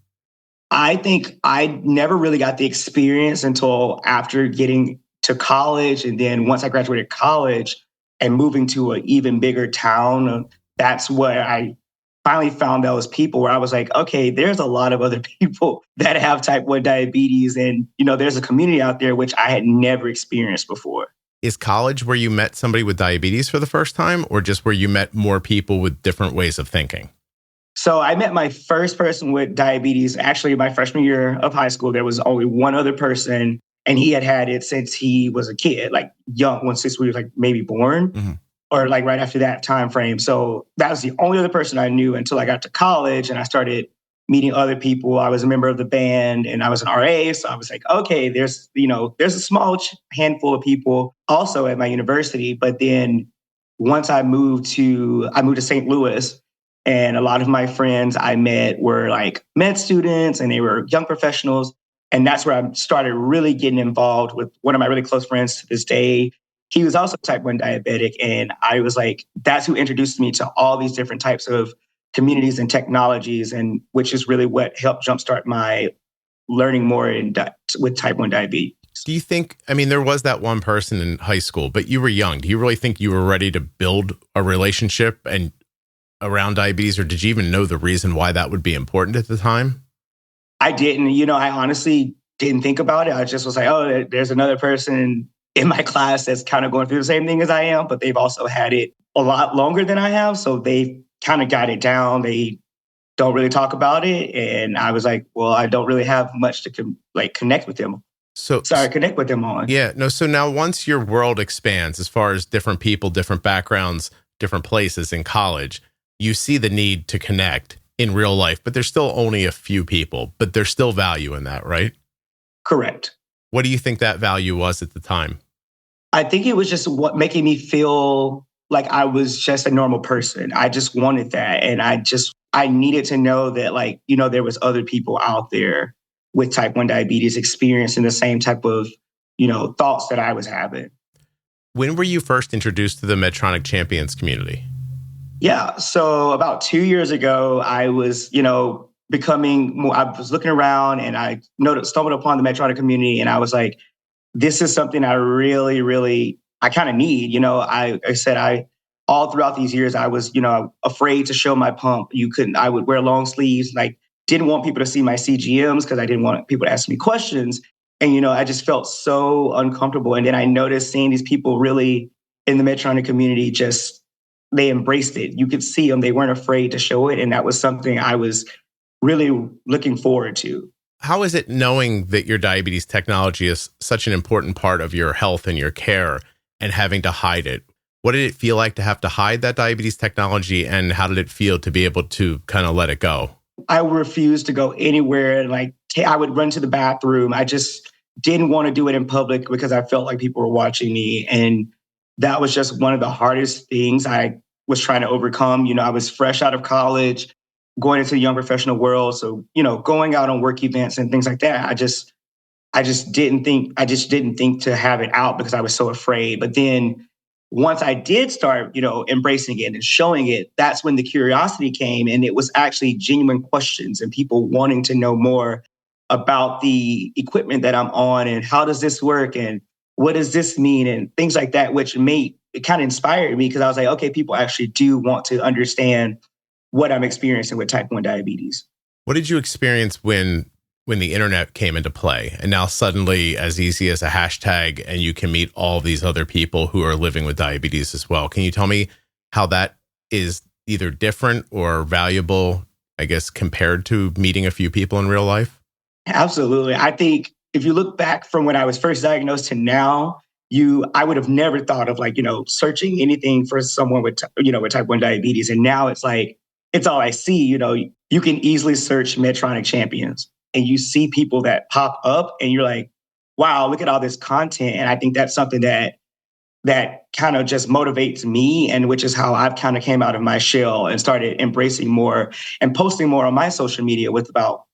I think I never really got the experience until after getting to college. And then once I graduated college and moving to an even bigger town, that's where I finally found those people where I was like, okay, there's a lot of other people that have type 1 diabetes. And, there's a community out there which I had never experienced before. Is college where you met somebody with diabetes for the first time, or just where you met more people with different ways of thinking? So I met my first person with diabetes, actually my freshman year of high school. There was only one other person, and he had it since he was a kid, like young, since he was like maybe born. Mm-hmm. Or like right after that time frame. So that was the only other person I knew until I got to college and I started meeting other people. I was a member of the band and I was an RA. So I was like, okay, there's a small handful of people also at my university. But then once I moved to St. Louis, and a lot of my friends I met were like med students and they were young professionals. And that's where I started really getting involved with one of my really close friends to this day. He was also type 1 diabetic. And I was like, that's who introduced me to all these different types of communities and technologies, and which is really what helped jumpstart my learning more with type 1 diabetes. Do you think, there was that one person in high school, but you were young. Do you really think you were ready to build a relationship and around diabetes, or did you even know the reason why that would be important at the time? I didn't. I honestly didn't think about it. I just was like, oh, there's another person in my class that's kind of going through the same thing as I am, but they've also had it a lot longer than I have. So they've kind of got it down. They don't really talk about it. And I was like, well, I don't really have much to connect with them. Connect with them on. Yeah. No. So now once your world expands as far as different people, different backgrounds, different places in college, you see the need to connect in real life, but there's still only a few people, but there's still value in that, right? Correct. What do you think that value was at the time? I think it was just making me feel like I was just a normal person. I just wanted that. And I needed to know that there was other people out there with type 1 diabetes experiencing the same type of, thoughts that I was having. When were you first introduced to the Medtronic Champions community? Yeah. So about 2 years ago, I was, becoming more, I was looking around and I stumbled upon the Medtronic community and I was like, this is something I really, really, I kind of need. I said, all throughout these years, I was, afraid to show my pump. I would wear long sleeves, didn't want people to see my CGMs because I didn't want people to ask me questions. And, I just felt so uncomfortable. And then I noticed seeing these people really in the Medtronic community just they embraced it. You could see them. They weren't afraid to show it. And that was something I was really looking forward to. How is it knowing that your diabetes technology is such an important part of your health and your care and having to hide it? What did it feel like to have to hide that diabetes technology, and how did it feel to be able to kind of let it go? I refused to go anywhere. And I would run to the bathroom. I just didn't want to do it in public because I felt like people were watching me. And that was just one of the hardest things I was trying to overcome. I was fresh out of college, going into the young professional world. So, going out on work events and things like that, I just didn't think to have it out because I was so afraid. But then once I did start, embracing it and showing it, that's when the curiosity came. And it was actually genuine questions and people wanting to know more about the equipment that I'm on and how does this work and what does this mean and things like that, which it kind of inspired me because I was like, okay, people actually do want to understand what I'm experiencing with type 1 diabetes. What did you experience when the internet came into play and now suddenly as easy as a hashtag and you can meet all these other people who are living with diabetes as well? Can you tell me how that is either different or valuable, I guess, compared to meeting a few people in real life? Absolutely. I think if you look back from when I was first diagnosed to now, I would have never thought of searching anything for someone with type 1 diabetes. And now it's it's all I see. You can easily search Medtronic Champions and you see people that pop up and you're like, wow, look at all this content. And I think that's something that kind of just motivates me, and which is how I've kind of came out of my shell and started embracing more and posting more on my social media about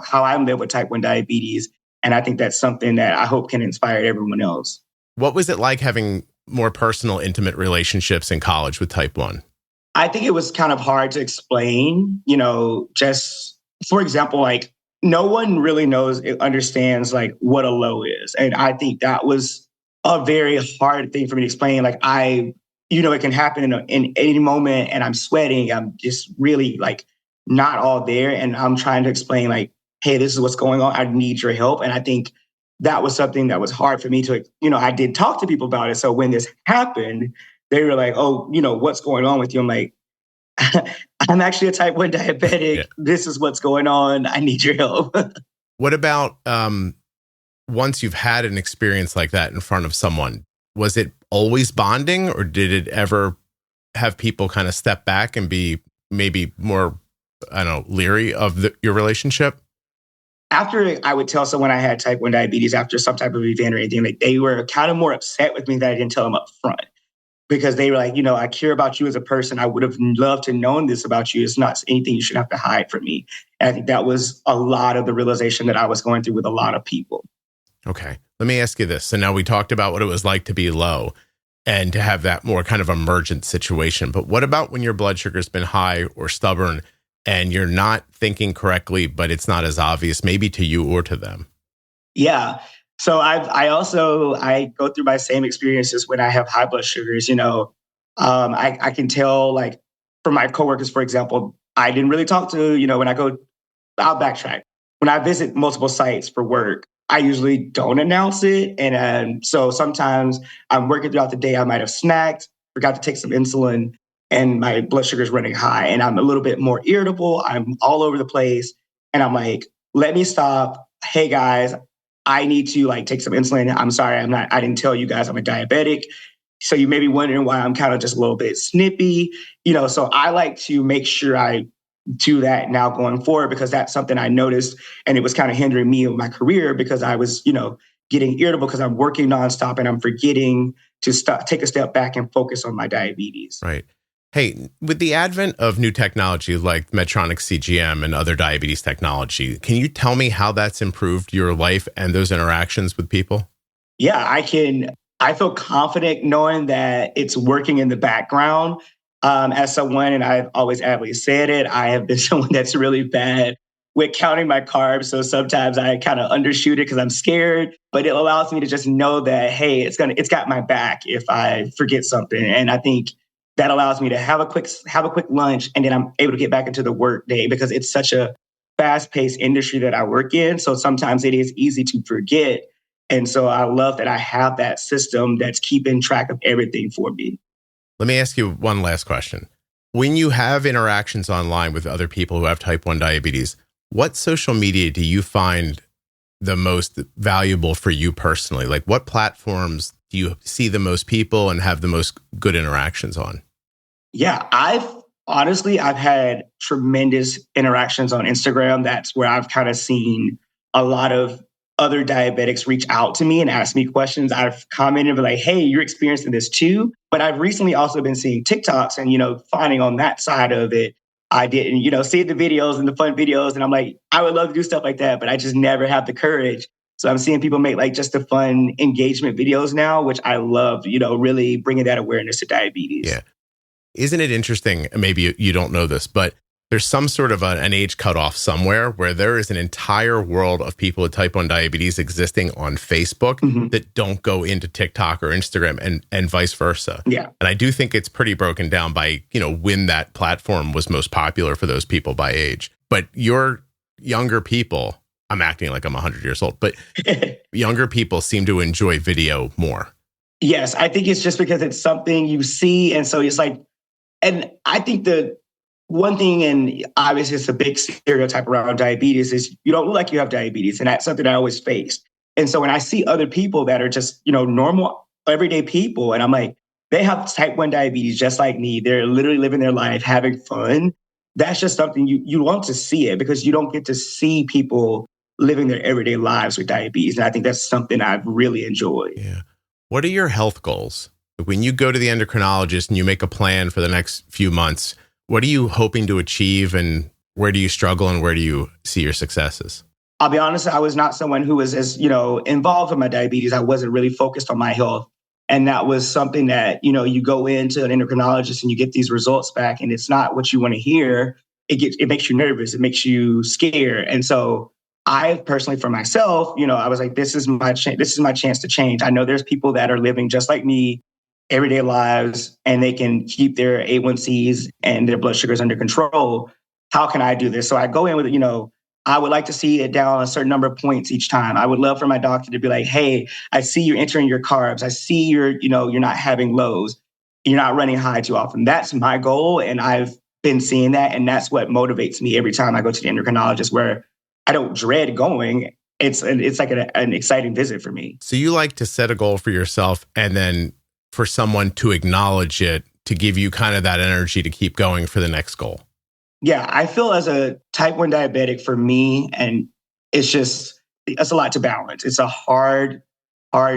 how I live with type 1 diabetes. And I think that's something that I hope can inspire everyone else. What was it like having more personal, intimate relationships in college with type 1? I think it was kind of hard to explain, just for example, no one really understands what a low is. And I think that was a very hard thing for me to explain. It can happen in any moment and I'm sweating. I'm just really not all there. And I'm trying to explain hey, this is what's going on. I need your help. And I think that was something that was hard for me to, I did talk to people about it. So when this happened, they were like, oh, what's going on with you? I'm like, I'm actually a type 1 diabetic. Yeah. This is what's going on. I need your help. What about once you've had an experience like that in front of someone, was it always bonding, or did it ever have people kind of step back and be maybe more, leery of your relationship? After I would tell someone I had type 1 diabetes after some type of event or anything, they were kind of more upset with me that I didn't tell them up front. Because they were like, I care about you as a person. I would have loved to know this about you. It's not anything you should have to hide from me. And I think that was a lot of the realization that I was going through with a lot of people. Okay. Let me ask you this. So now we talked about what it was like to be low and to have that more kind of emergent situation. But what about when your blood sugar's been high or stubborn and you're not thinking correctly, but it's not as obvious, maybe to you or to them? Yeah. So I go through my same experiences when I have high blood sugars. I can tell from my coworkers, for example, I didn't really talk to, when I'll backtrack. When I visit multiple sites for work, I usually don't announce it. And so sometimes I'm working throughout the day. I might have snacked, forgot to take some insulin, and my blood sugar is running high. And I'm a little bit more irritable. I'm all over the place. And I'm like, let me stop. Hey, guys, I need to take some insulin. I'm sorry, I didn't tell you guys I'm a diabetic. So you may be wondering why I'm kind of just a little bit snippy, so I like to make sure I do that now going forward, because that's something I noticed and it was kind of hindering me in my career because I was, getting irritable because I'm working nonstop and I'm forgetting to take a step back and focus on my diabetes. Right. Hey, with the advent of new technology like Medtronic CGM and other diabetes technology, can you tell me how that's improved your life and those interactions with people? Yeah, I can. I feel confident knowing that it's working in the background. As someone, and I've always adamantly said it, I have been someone that's really bad with counting my carbs. So sometimes I kind of undershoot it because I'm scared, but it allows me to just know that, hey, it's got my back if I forget something. And I think that allows me to have a quick lunch, and then I'm able to get back into the work day because it's such a fast-paced industry that I work in. So sometimes it is easy to forget. And so I love that I have that system that's keeping track of everything for me. Let me ask you one last question. When you have interactions online with other people who have type 1 diabetes, what social media do you find the most valuable for you personally? Like, what platforms do you see the most people and have the most good interactions on? Yeah, I've had tremendous interactions on Instagram. That's where I've kind of seen a lot of other diabetics reach out to me and ask me questions. I've commented like, hey, you're experiencing this too. But I've recently also been seeing TikToks and, finding on that side of it, I didn't, see the videos and the fun videos. And I'm like, I would love to do stuff like that, but I just never have the courage. So I'm seeing people make like just the fun engagement videos now, which I love, really bringing that awareness to diabetes. Yeah. Isn't it interesting? Maybe you don't know this, but there's some sort of an age cutoff somewhere where there is an entire world of people with type 1 diabetes existing on Facebook that don't go into TikTok or Instagram and vice versa. Yeah. And I do think it's pretty broken down by, when that platform was most popular for those people by age. But your younger people, I'm acting like I'm 100 years old, but younger people seem to enjoy video more. Yes, I think it's just because it's something you see. And so it's like, and I think the one thing, and obviously it's a big stereotype around diabetes, is you don't look like you have diabetes. And that's something I always faced. And so when I see other people that are just, normal, everyday people, and I'm like, they have type 1 diabetes just like me. They're literally living their life, having fun. That's just something you want to see it, because you don't get to see people living their everyday lives with diabetes. And I think that's something I've really enjoyed. Yeah. What are your health goals? When you go to the endocrinologist and you make a plan for the next few months, what are you hoping to achieve, and where do you struggle and where do you see your successes? I'll be honest, I was not someone who was as, involved in my diabetes. I wasn't really focused on my health. And that was something that, you go into an endocrinologist and you get these results back and it's not what you want to hear. It makes you nervous. It makes you scared. And so I personally, for myself, I was like, this is my chance to change. I know there's people that are living just like me, everyday lives, and they can keep their A1Cs and their blood sugars under control. How can I do this? So I go in with, I would like to see it down a certain number of points each time. I would love for my doctor to be like, hey, I see you're entering your carbs. I see you're not having lows. You're not running high too often. That's my goal. And I've been seeing that. And that's what motivates me every time I go to the endocrinologist, where I don't dread going. It's like an exciting visit for me. So you like to set a goal for yourself and then for someone to acknowledge it, to give you kind of that energy to keep going for the next goal. Yeah, I feel as a type 1 diabetic, for me, and it's a lot to balance. It's a hard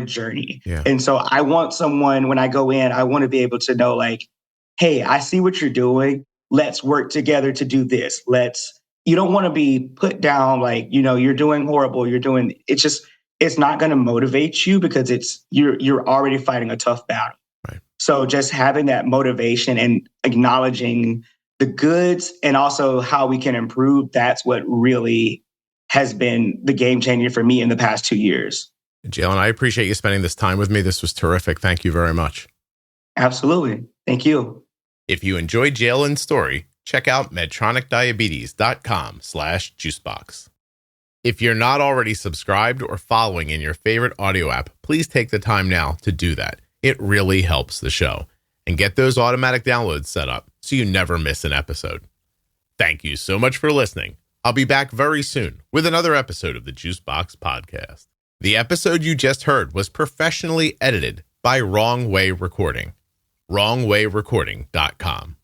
journey. Yeah. And so I want someone, when I go in, I want to be able to know like, hey, I see what you're doing. Let's work together to do this. You don't want to be put down like, you're doing horrible. It's not going to motivate you, because you're already fighting a tough battle. Right. So just having that motivation and acknowledging the goods and also how we can improve, that's what really has been the game changer for me in the past 2 years. Jalen, I appreciate you spending this time with me. This was terrific. Thank you very much. Absolutely. Thank you. If you enjoyed Jalen's story, check out medtronicdiabetes.com/juicebox. If you're not already subscribed or following in your favorite audio app, please take the time now to do that. It really helps the show. And get those automatic downloads set up so you never miss an episode. Thank you so much for listening. I'll be back very soon with another episode of the Juicebox Podcast. The episode you just heard was professionally edited by Wrong Way Recording. WrongWayRecording.com.